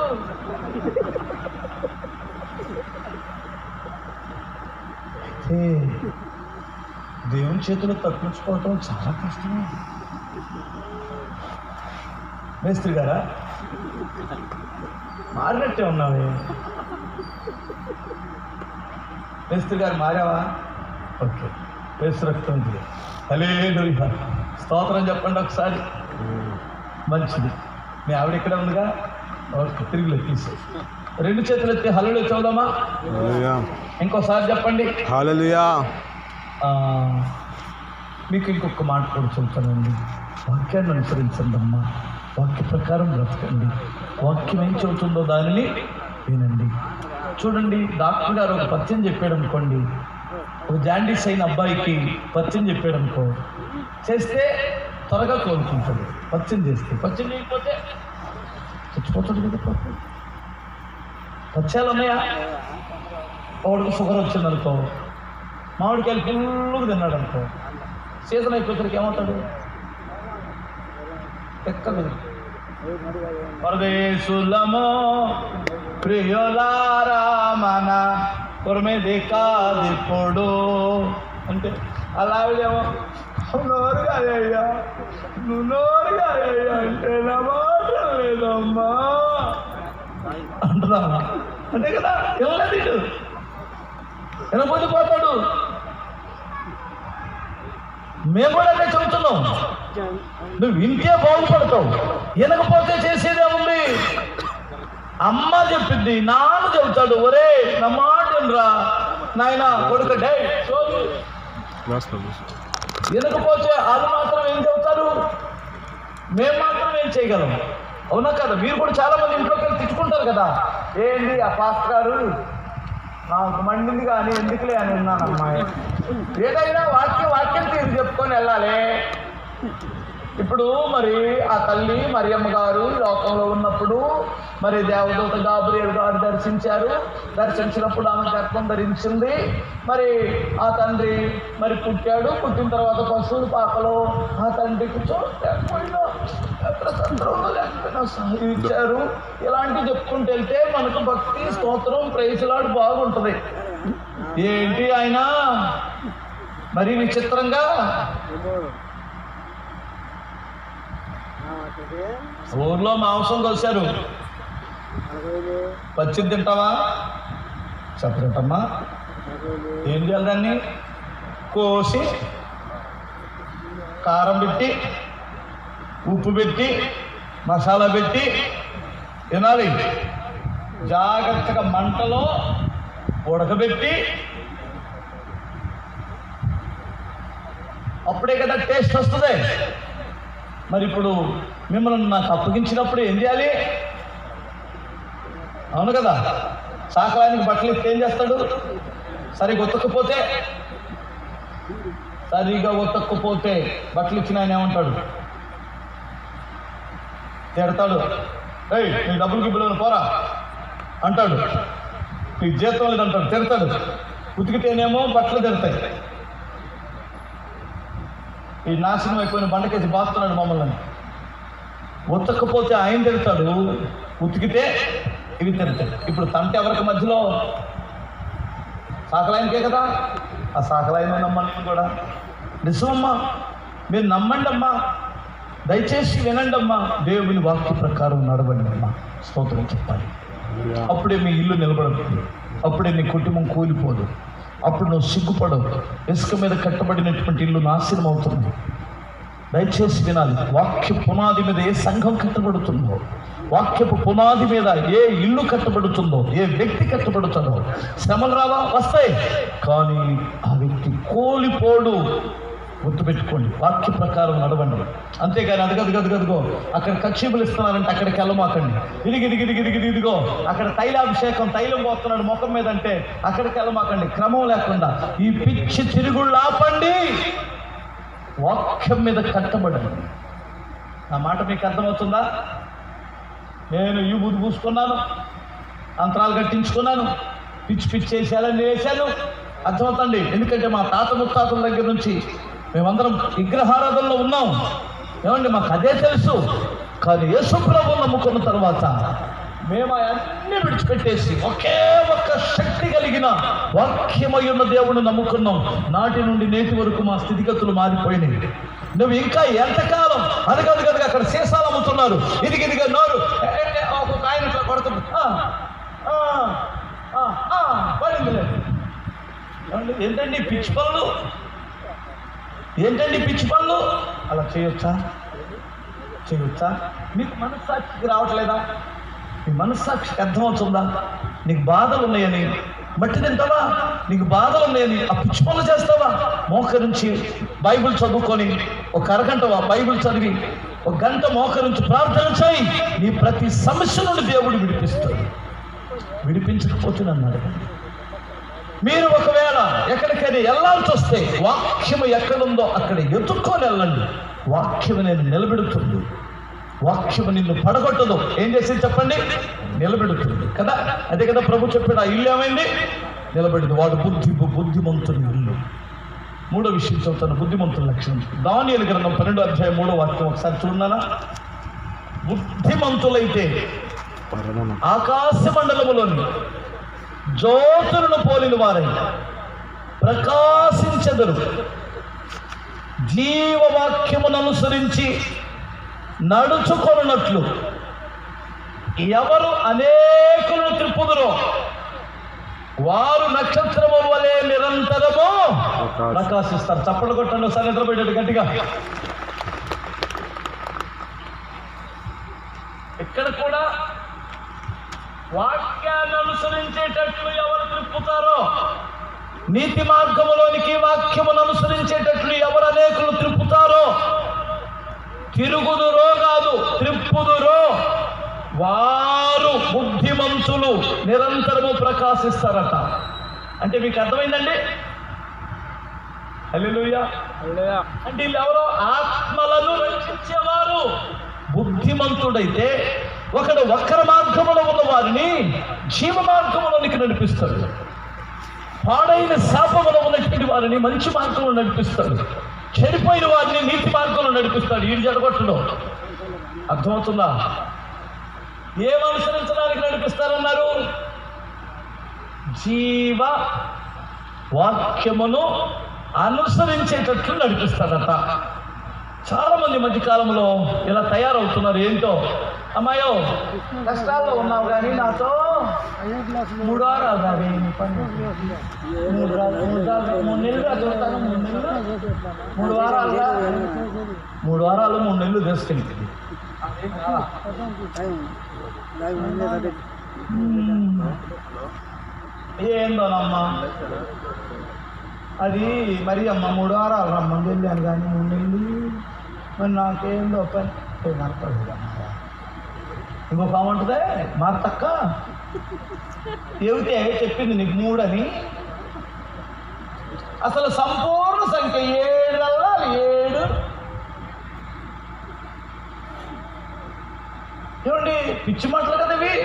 దేవుని చేతిలో తప్పించుకోవటం చాలా కష్టమే. మేస్త్రి గారా మారినట్టే ఉన్నావే. మేస్త్రి గారు మారావా? ఓకే, వేసు రక్తం హల్లెలూయా, స్తోత్రం చెప్పండి ఒకసారి. మంచిది. మీ ఆవిడ ఇక్కడ ఉందిగా? ఓకే, తిరిగి తీసే 2 చేతులు ఎత్తి హల్లెలూయా చదువుదామా? ఇంకోసారి చెప్పండి హల్లెలూయా. మీకు ఇంకొక మాట కూడా చెబుతానండి. వాక్యాన్ని అనుసరించండి అమ్మా. వాక్య ప్రకారం బ్రతకండి. వాక్యం ఏం చెబుతుందో దానిని వినండి. చూడండి, డాక్టర్ గారు ఒక పథ్యం చెప్పాడు అనుకోండి. ఒక జాండీస్ అయిన అబ్బాయికి పథ్యం చెప్పాడు అనుకో, చేస్తే త్వరగా కోలుకుంటాడు. పథ్యం చేస్తే, పథ్యం చేయకపోతే చచ్చిపోతాడు కదా. పథ్యాలు ఉన్నాయా? వాడికి షుగర్ వచ్చిందనుకో, మామిడికాయలు ఫుల్లుగా తిన్నాడు అనుకో, సీజన్ అయిపోతానికి ఏమవుతాడు? ఎక్కదు. పరదేశులమో ప్రియులారా మన కొరమేది కాదిప్పుడు అంటే అలాగేమో నోరుగా అయ్యా, నువ్వు నోరుగా అయ్యా అంటే నా మాట లేదమ్మా అంటున్నా. అంతే కదా, ఎవరు వినపోతే పోతాడు. మేము కూడా అదే చెబుతున్నాం. నువ్వు వింటే బాగుపడతావు, వినకపోతే చేసేదే ఉంది. అమ్మ చెప్పింది, నాన్న చెబుతాడు, ఒరే నా మాట రా నాయన కొడుకు డే వినకపోతే అది మాత్రం ఏం చెబుతారు? మేము మాత్రం ఏం చేయగలం? అవునా కదా? మీరు కూడా చాలా మంది ఇంట్లోకి వెళ్ళి తిట్టుకుంటారు కదా, ఏంటి ఆ పాస్టర్ గారు నాకు మండింది కానీ ఎందుకులే అని ఉన్నాను అమ్మాయి. ఏదైనా వాక్యం తీరు చెప్పుకొని వెళ్ళాలి. ఇప్పుడు మరి ఆ తల్లి మరియమ్మ గారు లోకంలో ఉన్నప్పుడు మరి దేవదూత గాబ్రియల్ గారు దర్శించినప్పుడు ఆమె గర్భం ధరించింది. మరి ఆ తండ్రి మరి పుట్టాడు. పుట్టిన తర్వాత పశువుల పాకలో ఆ తండ్రికి ఇచ్చారు. ఇలాంటివి చెప్పుకుంటూ వెళ్తే మనకు భక్తి, స్తోత్రం, ప్రైజ్ లార్డ్ బాగుంటుంది. ఏంటి ఆయన మరి విచిత్రంగా ఊర్లో మాంసం కోసారు. పచ్చి తింటావా? చెప్పరేటమ్మా. ఏం చేయాలి? దాన్ని కోసి కారం పెట్టి, ఉప్పు పెట్టి, మసాలా పెట్టి తినాలి. జాగ్రత్తగా మంటలో ఉడకబెట్టి అప్పుడే కదా టేస్ట్ వస్తుంది. మరి ఇప్పుడు మిమ్మల్ని నాకు అప్పగించినప్పుడు ఏం చేయాలి? అవును కదా, సాకలానికి బట్టలు ఇస్తే ఏం చేస్తాడు? సరిగా ఉతక్కపోతే బట్టలు ఇచ్చిన ఆయన ఏమంటాడు? తిడతాడు. ఏయ్ నీ డబ్బులు గిబ్బులు పోరా అంటాడు. నీకు జీతం లేదంటాడు, తిడతాడు. ఉతికితేనేమో బట్టలు తిడతాయి. ఈ నాశనం అయిపోయిన బండకేసి బాస్తున్నాడు మమ్మల్ని. ఉతకపోతే ఆయన తిడతాడు, ఉతికితే ఇవి తిడతాడు. ఇప్పుడు తంట ఎవరికి మధ్యలో? సాకలాయనికే కదా. ఆ సాకలాయన నమ్మండి కూడా. నిజమమ్మా, మీరు నమ్మండి అమ్మా, దయచేసి వినండి అమ్మా. దేవుని వాక్య ప్రకారం నడవండి అమ్మా. స్తోత్రం చెప్పాలి. అప్పుడే మీ ఇల్లు నిలబడుతుంది. అప్పుడే నీ కుటుంబం కూలిపోదు. అప్పుడు నువ్వు సిగ్గుపడవు. ఇసుక మీద కట్టబడినటువంటి ఇల్లు నాశనం అవుతుంది. దయచేసి వినాలి. వాక్య పునాది మీద ఏ సంఘం కట్టబడుతుందో, వాక్యపు పునాది మీద ఏ ఇల్లు కట్టబడుతుందో, ఏ వ్యక్తి కట్టబడుతుందో, శ్రమలు రావా? వస్తాయి. కానీ ఆ వ్యక్తి కోలిపోడు. గుర్తుపెట్టుకోండి. వాక్య ప్రకారం నడవండి. అంతేగాని అదిగదిగో అక్కడ కక్షీపులు ఇస్తున్నారంటే అక్కడికి వెళ్ళమాకండి. ఇదిగో అక్కడ తైలం పోతున్నాడు ముఖం మీద అంటే అక్కడికి వెళ్ళమాకండి. క్రమం లేకుండా ఈ పిచ్చి తిరుగుళ్ళు ఆపండి. వాక్యం మీద కట్టబడండి. నా మాట మీకు అర్థమవుతుందా? నేను ఈ బుద్ధి పూసుకున్నాను, అంతరాలు కట్టించుకున్నాను, పిచ్చి పిచ్చి వేసేయాలని వేశాను. అర్థమవుతండి. ఎందుకంటే మా తాత ముత్తాతల దగ్గర నుంచి మేమందరం విగ్రహారాధనలో ఉన్నాం. ఏమండి, మాకు అదే తెలుసు. కానీ యేసు ప్రభువును నమ్ముకున్న తర్వాత మేము అన్నీ విడిచిపెట్టేసి ఒకే ఒక్క శక్తి కలిగిన వాక్యమై ఉన్న దేవుడిని నమ్ముకున్నాం. నాటి నుండి నేటి వరకు మా స్థితిగతులు మారిపోయినాయి. నువ్వు ఇంకా ఎంతకాలం అదగదు కనుక అక్కడ సీసాలు అమ్ముతున్నారు, ఇదిగా నోరు ఒక్కొక్క ఆయన ఇట్లా కొడుతుంది, పడింది లేదు. ఏంటండి పిచ్చి పనులు, ఏంటండి పిచ్చి పనులు? అలా చేయొచ్చా? మీకు మనస్సాక్షికి రావట్లేదా? నీ మనస్సాక్షికి అర్థమవుతుందా? నీకు బాధలు ఉన్నాయని మట్టి తింటావా? నీకు బాధలు ఉన్నాయని ఆ పిచ్చి పనులు చేస్తావా? మోకరించి బైబిల్ చదువుకొని ఒక అరగంట బైబిల్ చదివి ఒక గంట మోకరించి ప్రార్థన చేయి. నీ ప్రతి సమస్య నుండి దేవుడు విడిపిస్తాడు. విడిపించకపోతే నన్ను అడగండి. మీరు ఒకవేళ ఎక్కడికైనా వెళ్ళాల్సి వస్తే వాక్యము ఎక్కడుందో అక్కడ ఎత్తుక్కొని వెళ్ళండి. వాక్యము నేను నిలబెడుతుంది. వాక్యము నిన్ను పడగొట్టదు. ఏం చేసింది చెప్పండి? నిలబెడుతుంది కదా. అదే కదా ప్రభు చెప్పాడు. ఆ ఇల్లు ఏమైంది? నిలబెడింది. వాడు బుద్ధిమంతుని ఇల్లు. మూడో విషయం చెప్తాను, బుద్ధిమంతుల లక్షణం. దానియేలు గ్రంథం 12వ అధ్యాయం 3వ వాక్యం ఒకసారి చూడనా? బుద్ధిమంతులైతే ఆకాశ మండలములోని జ్యోతులను పోలిన వారై ప్రకాశించెదరు. జీవవాక్యమును అనుసరించి నడుచుకొనున్నట్లు ఎవరు అనేకులను త్రిప్పుదురో వారు నక్షత్రముల వలె నిరంతరము ప్రకాశిస్తారు. చప్పట్లు కొట్టండి ఒకసారి, నిద్రపోయేటట్టు గట్టిగా. ఇక్కడ కూడా వాక్యాన్ని అనుసరించేటట్లు ఎవరు త్రిప్పుతారో, నీతి మార్గములోనికి వాక్యమును అనుసరించేటట్లు ఎవరు అనేకులు త్రిప్పుతారో, తిరుగుదురో కాదు త్రిప్పుదురో, వారు బుద్ధిమంతులు నిరంతరము ప్రకాశిస్తారట. అంటే మీకు అర్థమైందండి? హల్లెలూయా. అంటే వీళ్ళు ఎవరో ఆత్మలను రక్షించేవారు. బుద్ధిమంతుడైతే ఒకడు వక్ర మార్గములో ఉన్న వారిని జీవ మార్గములోనికి నడిపిస్తాడు. పాడైన శాపములో ఉన్నటువంటి వారిని మంచి మార్గంలో నడిపిస్తాడు. చెడిపోయిన వారిని నీతి మార్గంలో నడిపిస్తాడు. ఈ జడగొట్టులో అర్థమవుతుందా? ఏం అనుసరించడానికి నడిపిస్తారన్నారు? జీవ వాక్యమును అనుసరించేటట్లు నడిపిస్తాడట. చాలా మంది మధ్యకాలంలో ఇలా తయారవుతున్నారు. ఏంటో, అమ్మాయో కష్టాల్లో ఉన్నావు కానీ నాతో 3 వారాలు కాదు, 3 వారాలు 3 నెలలు తీసుకెళ్ళి ఏందోనమ్మా అది మరి అమ్మ 3 వారాలు రమ్మని వెళ్ళాను కానీ 3 నెలలు మరి నాకేందో పని నడపలేదమ్మా. ఇంకొక అమ్మంటుందే మా తక్క ఏమిటే చెప్పింది నీకు 3 అని. అసలు సంపూర్ణ సంఖ్య 7 అవ్వాలి. 7 ఏమండి పిచ్చి మాటలు కదా ఇవి.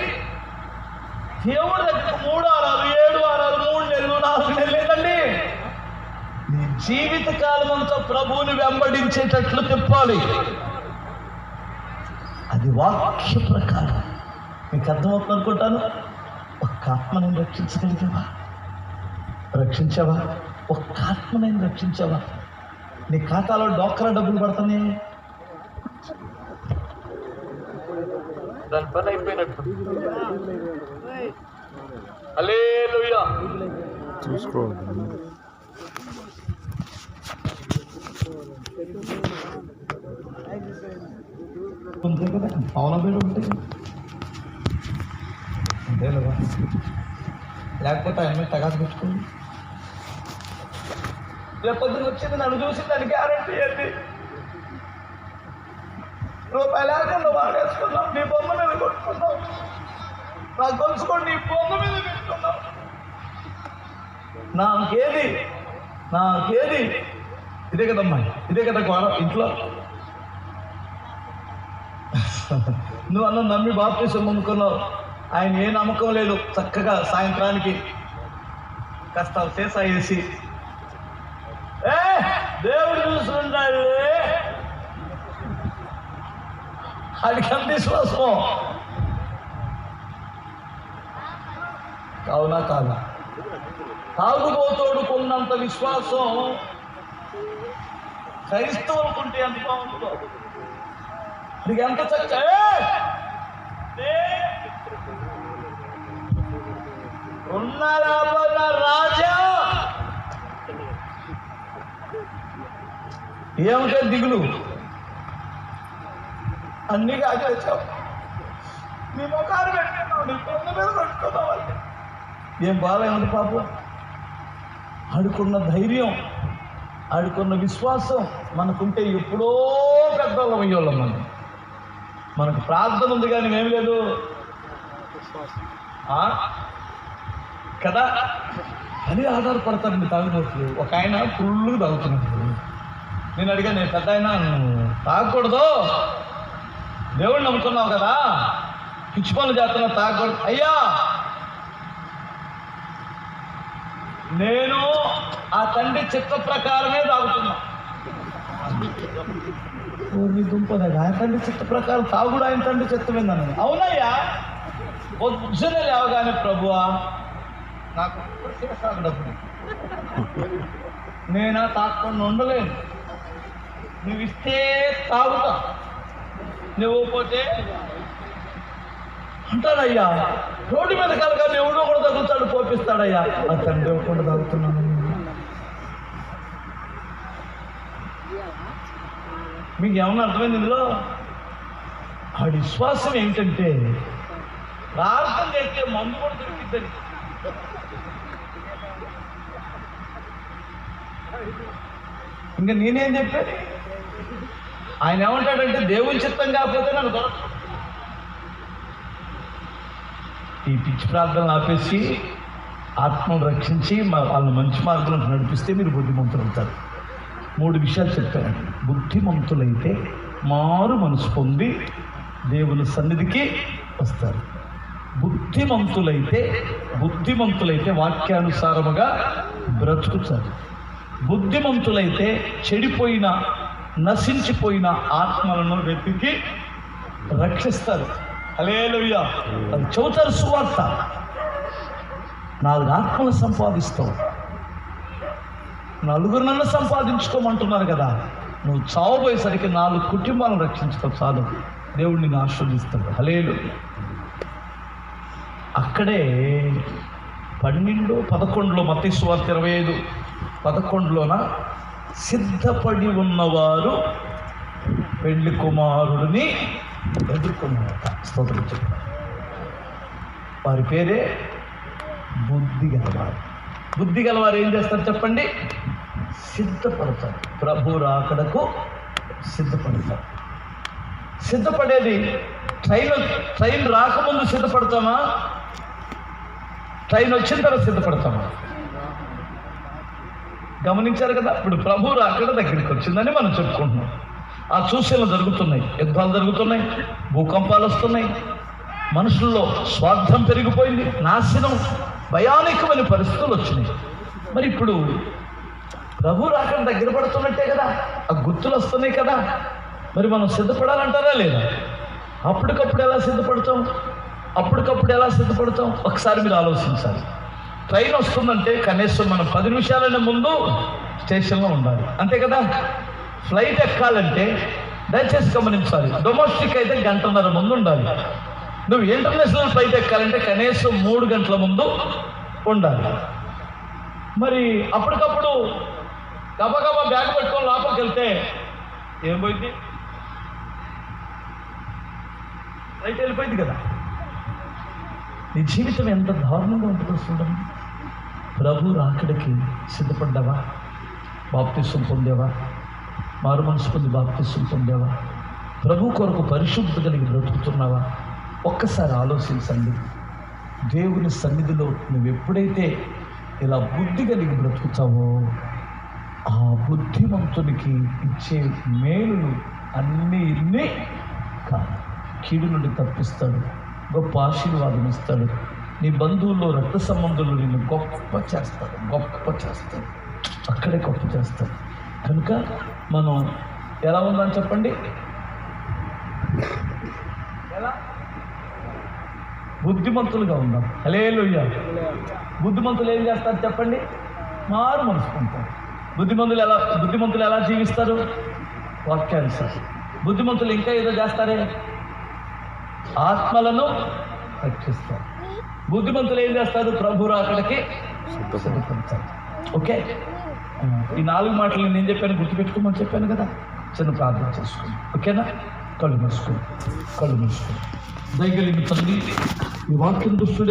దేవుడి దగ్గర 3 వారాలు 7 వారాలు 3 నెలలు 4 నెలలు లేదండి. నీ జీవిత కాలం అంతా ప్రభువుని వెంబడించేటట్లు తిప్పాలి. అది వాక్య ప్రకారం. మీకు అర్థమవుతుంది అనుకుంటాను. ఒక్క ఆత్మని రక్షించావా? ఒక్క ఆత్మని రక్షించావా? నీ ఖాతాలో డోక్రా డబ్బులు పడుతున్నాయి, దాని పని అయిపోయినట్టు. హల్లెలూయా. చూసుకోవాలి. పవన పేరు ఉంటుంది అంతే లేదా? లేకపోతే ఆయన మీద తగాదు పెట్టుకోండి. రేపొద్దున వచ్చింది నన్ను చూసి దానికి గ్యారెంటీ ఏంటి? రూపాయలు లేకుండా వాడేసుకున్నాం, నీ బొమ్మ మీద కొట్టుకున్నాం, నా గొలుసుకోండి నీ బొమ్మ మీద పెట్టుకున్నాం. నాకేది ఇదే కదమ్మా, ఇదే కదా ఇంట్లో నువ్వు అన్న నమ్మి బాప్తిసం పొందుకున్నావు. ఆయన ఏ నమ్మకం లేదు, చక్కగా సాయంత్రానికి కాస్త సీసా వేసి దేవుడు చూస్తుంటాడు, ఆడికి అంత విశ్వాసం. కావునా కాదా? తాగుబోతోడుకున్నంత విశ్వాసం క్రైస్తవులకుంటే ఎంత బాగుంటుందో. నీకు ఎంత చక్కగా ఉన్నారా రాజా, ఏమిటో దిగులు అన్నీ కాచేసావు, నీ ముఖాలు పెట్టుకున్నావు, నీ పొంద మీద పెట్టుకున్నావు. ఏం బాగాలేదు పాపం. ఆడుకున్న ధైర్యం, ఆడుకున్న విశ్వాసం మనకుంటే ఎప్పుడో పెద్దవాళ్ళం అయ్యేవాళ్ళం. మనకు ప్రార్థన ఉంది కానీ ఏం లేదు కదా అని ఆధారపడతారండి తాగుబోతులు. ఒక ఆయన ఫుల్గా తాగుతున్నాడు. నేను అడిగాను, నేను పెద్ద ఆయన తాగకూడదు, దేవుడు నమ్ముకున్నావు కదా, పిచ్చి పనులు చేస్తున్నా, తాగకూడదు. అయ్యా నేను ఆ తండ్రి చిత్త ప్రకారమే తాగుతున్నా. నీ దుంపదగా ఆ తండ్రి చిత్త ప్రకారం తాగుడు ఆయన తండ్రి చిత్తమేందన్న. అవునయ్యా, పొద్దున్నే లేవగానే ప్రభువా నాకు డబ్బు, నేనా తాగకుండా ఉండలేను, నువ్వు ఇస్తే తాగుతా, నువ్వు పోతే అంటాడయ్యా. రోడ్డు మీద కలగా ఎవడో కూడా తగులుతాడు, పోపిస్తాడయ్యా. ఆ తండ్రి ఇవ్వకుండా తాగుతున్నాను. మీకు ఏమన్నా అర్థమైంది ఇందులో? ఆ విశ్వాసం ఏంటంటే ప్రార్థన చేస్తే మందు కూడా దొరికిద్దని. ఇంకా నేనేం చెప్పాను? ఆయన ఏమంటాడంటే దేవుని చిత్తం కాకపోతే నన్ను దొరకదు. ఈ పిచ్చి ప్రార్థనలు ఆపేసి ఆత్మను రక్షించి వాళ్ళని మంచి మార్గంలో నడిపిస్తే మీరు బుద్ధిమంతులు అవుతారు. 3 విషయాలు చెప్పాను. బుద్ధిమంతులైతే మారు మనసు పొంది దేవుని సన్నిధికి వస్తారు. బుద్ధిమంతులైతే వాక్యానుసారముగా బ్రతుకుతారు. బుద్ధిమంతులైతే చెడిపోయిన నశించిపోయిన ఆత్మలను వెతికి రక్షిస్తారు. హల్లెలూయా. అది చెబుతారు సువార్త. 4 ఆత్మలు సంపాదిస్తావు, 4 నన్ను సంపాదించుకోమంటున్నారు కదా. నువ్వు చావబోయేసరికి 4 కుటుంబాలను రక్షించుకో చాలు, దేవుడు నిన్ను ఆశీర్వదిస్తాడు. హల్లెలూయా. అక్కడే 12-11 మత్తయి సువార్త 25-11లోన సిద్ధపడి ఉన్నవారు పెళ్లి కుమారుడిని ఎదుర్కొన్నారు. స్తోత్రం చెప్పారు. వారి పేరే బుద్ధి గలవారు. బుద్ధి గలవారు ఏం చేస్తారు చెప్పండి? సిద్ధపడతారు. ప్రభు రాకడకు సిద్ధపడతారు. సిద్ధపడేది ట్రైన్ రాకముందు సిద్ధపడతామా, ట్రైన్ వచ్చిన తర్వాత సిద్ధపడతామా? గమనించారు కదా. ఇప్పుడు ప్రభు రాకడ దగ్గరికి వచ్చిందని మనం చెప్పుకుంటున్నాం. ఆ సూచనలు జరుగుతున్నాయి, యుద్ధాలు జరుగుతున్నాయి, భూకంపాలు వస్తున్నాయి, మనుషుల్లో స్వార్థం పెరిగిపోయింది, నాశనం, భయానకమైన పరిస్థితులు వచ్చినాయి. మరి ఇప్పుడు ప్రభు రాకడ దగ్గర పడుతున్నట్టే కదా, ఆ గుర్తులు వస్తున్నాయి కదా. మరి మనం సిద్ధపడాలంటారా లేదా? అప్పటికప్పుడు ఎలా సిద్ధపడతాం? ఒకసారి మీరు ఆలోచించాలి. ట్రైన్ వస్తుందంటే కనీసం మనం 10 నిమిషాలైనా ముందు స్టేషన్లో ఉండాలి, అంతే కదా. ఫ్లైట్ ఎక్కాలంటే దయచేసి గమనించాలి, డొమెస్టిక్ అయితే 1.5 గంటల ముందు ఉండాలి. నువ్వు ఇంటర్నేషనల్ ఫ్లైట్ ఎక్కాలంటే కనీసం 3 గంటల ముందు ఉండాలి. మరి అప్పటికప్పుడు గబగబా బ్యాగ్ పెట్టుకొని లోపలికి వెళ్తే ఏం పోయింది? ఫ్లైట్ వెళ్ళిపోయింది కదా. నీ జీవితం ఎంత దారుణంగా ఉంటుందో చూడండి. ప్రభు రాకడికి సిద్ధపడ్డావా? బాప్తిసం పొందేవా? మారు మనసు పొంది బాప్తిసం పొందేవా? ప్రభు కొరకు పరిశుద్ధి కలిగి బ్రతుకుతున్నావా? ఒక్కసారి ఆలోచించండి. దేవుని సన్నిధిలో నువ్వు ఎప్పుడైతే ఇలా బుద్ధి కలిగి బ్రతుకుతావో ఆ బుద్ధిమంతునికి ఇచ్చే మేలులు అన్నీ ఇన్ని కాదు. కీడు నుండి తప్పిస్తాడు, గొప్ప ఆశీర్వాదం ఇస్తాడు. నీ బంధువుల్లో రక్త సంబంధులు నిన్ను గొప్ప చేస్తాడు, అక్కడే గొప్ప చేస్తాడు. కనుక మనం ఎలా ఉందని చెప్పండి, ఎలా బుద్ధిమంతులుగా ఉందాం. హల్లెలూయా. బుద్ధిమంతులు ఏం చేస్తారు చెప్పండి, మారు మనసుకుంటారు. బుద్ధిమంతులు ఎలా జీవిస్తారు, వాక్యానుసారం. బుద్ధిమంతులు ఇంకా ఏదో చేస్తారే, ఆత్మలను రక్షిస్తారు. బుద్ధిమంతులు ఏం చేస్తారు, ప్రభు రాకడకి సిద్ధపడతారు. ఓకే, ఈ 4 మాటలు నేను చెప్పాను, గుర్తుపెట్టుకోమని చెప్పాను కదా. చిన్న ప్రార్థన చేసుకోండి, ఓకేనా? కళ్ళు మూసుకోండి. దయగలిగిన తండ్రి, ఈ వాక్యం దుష్టుడే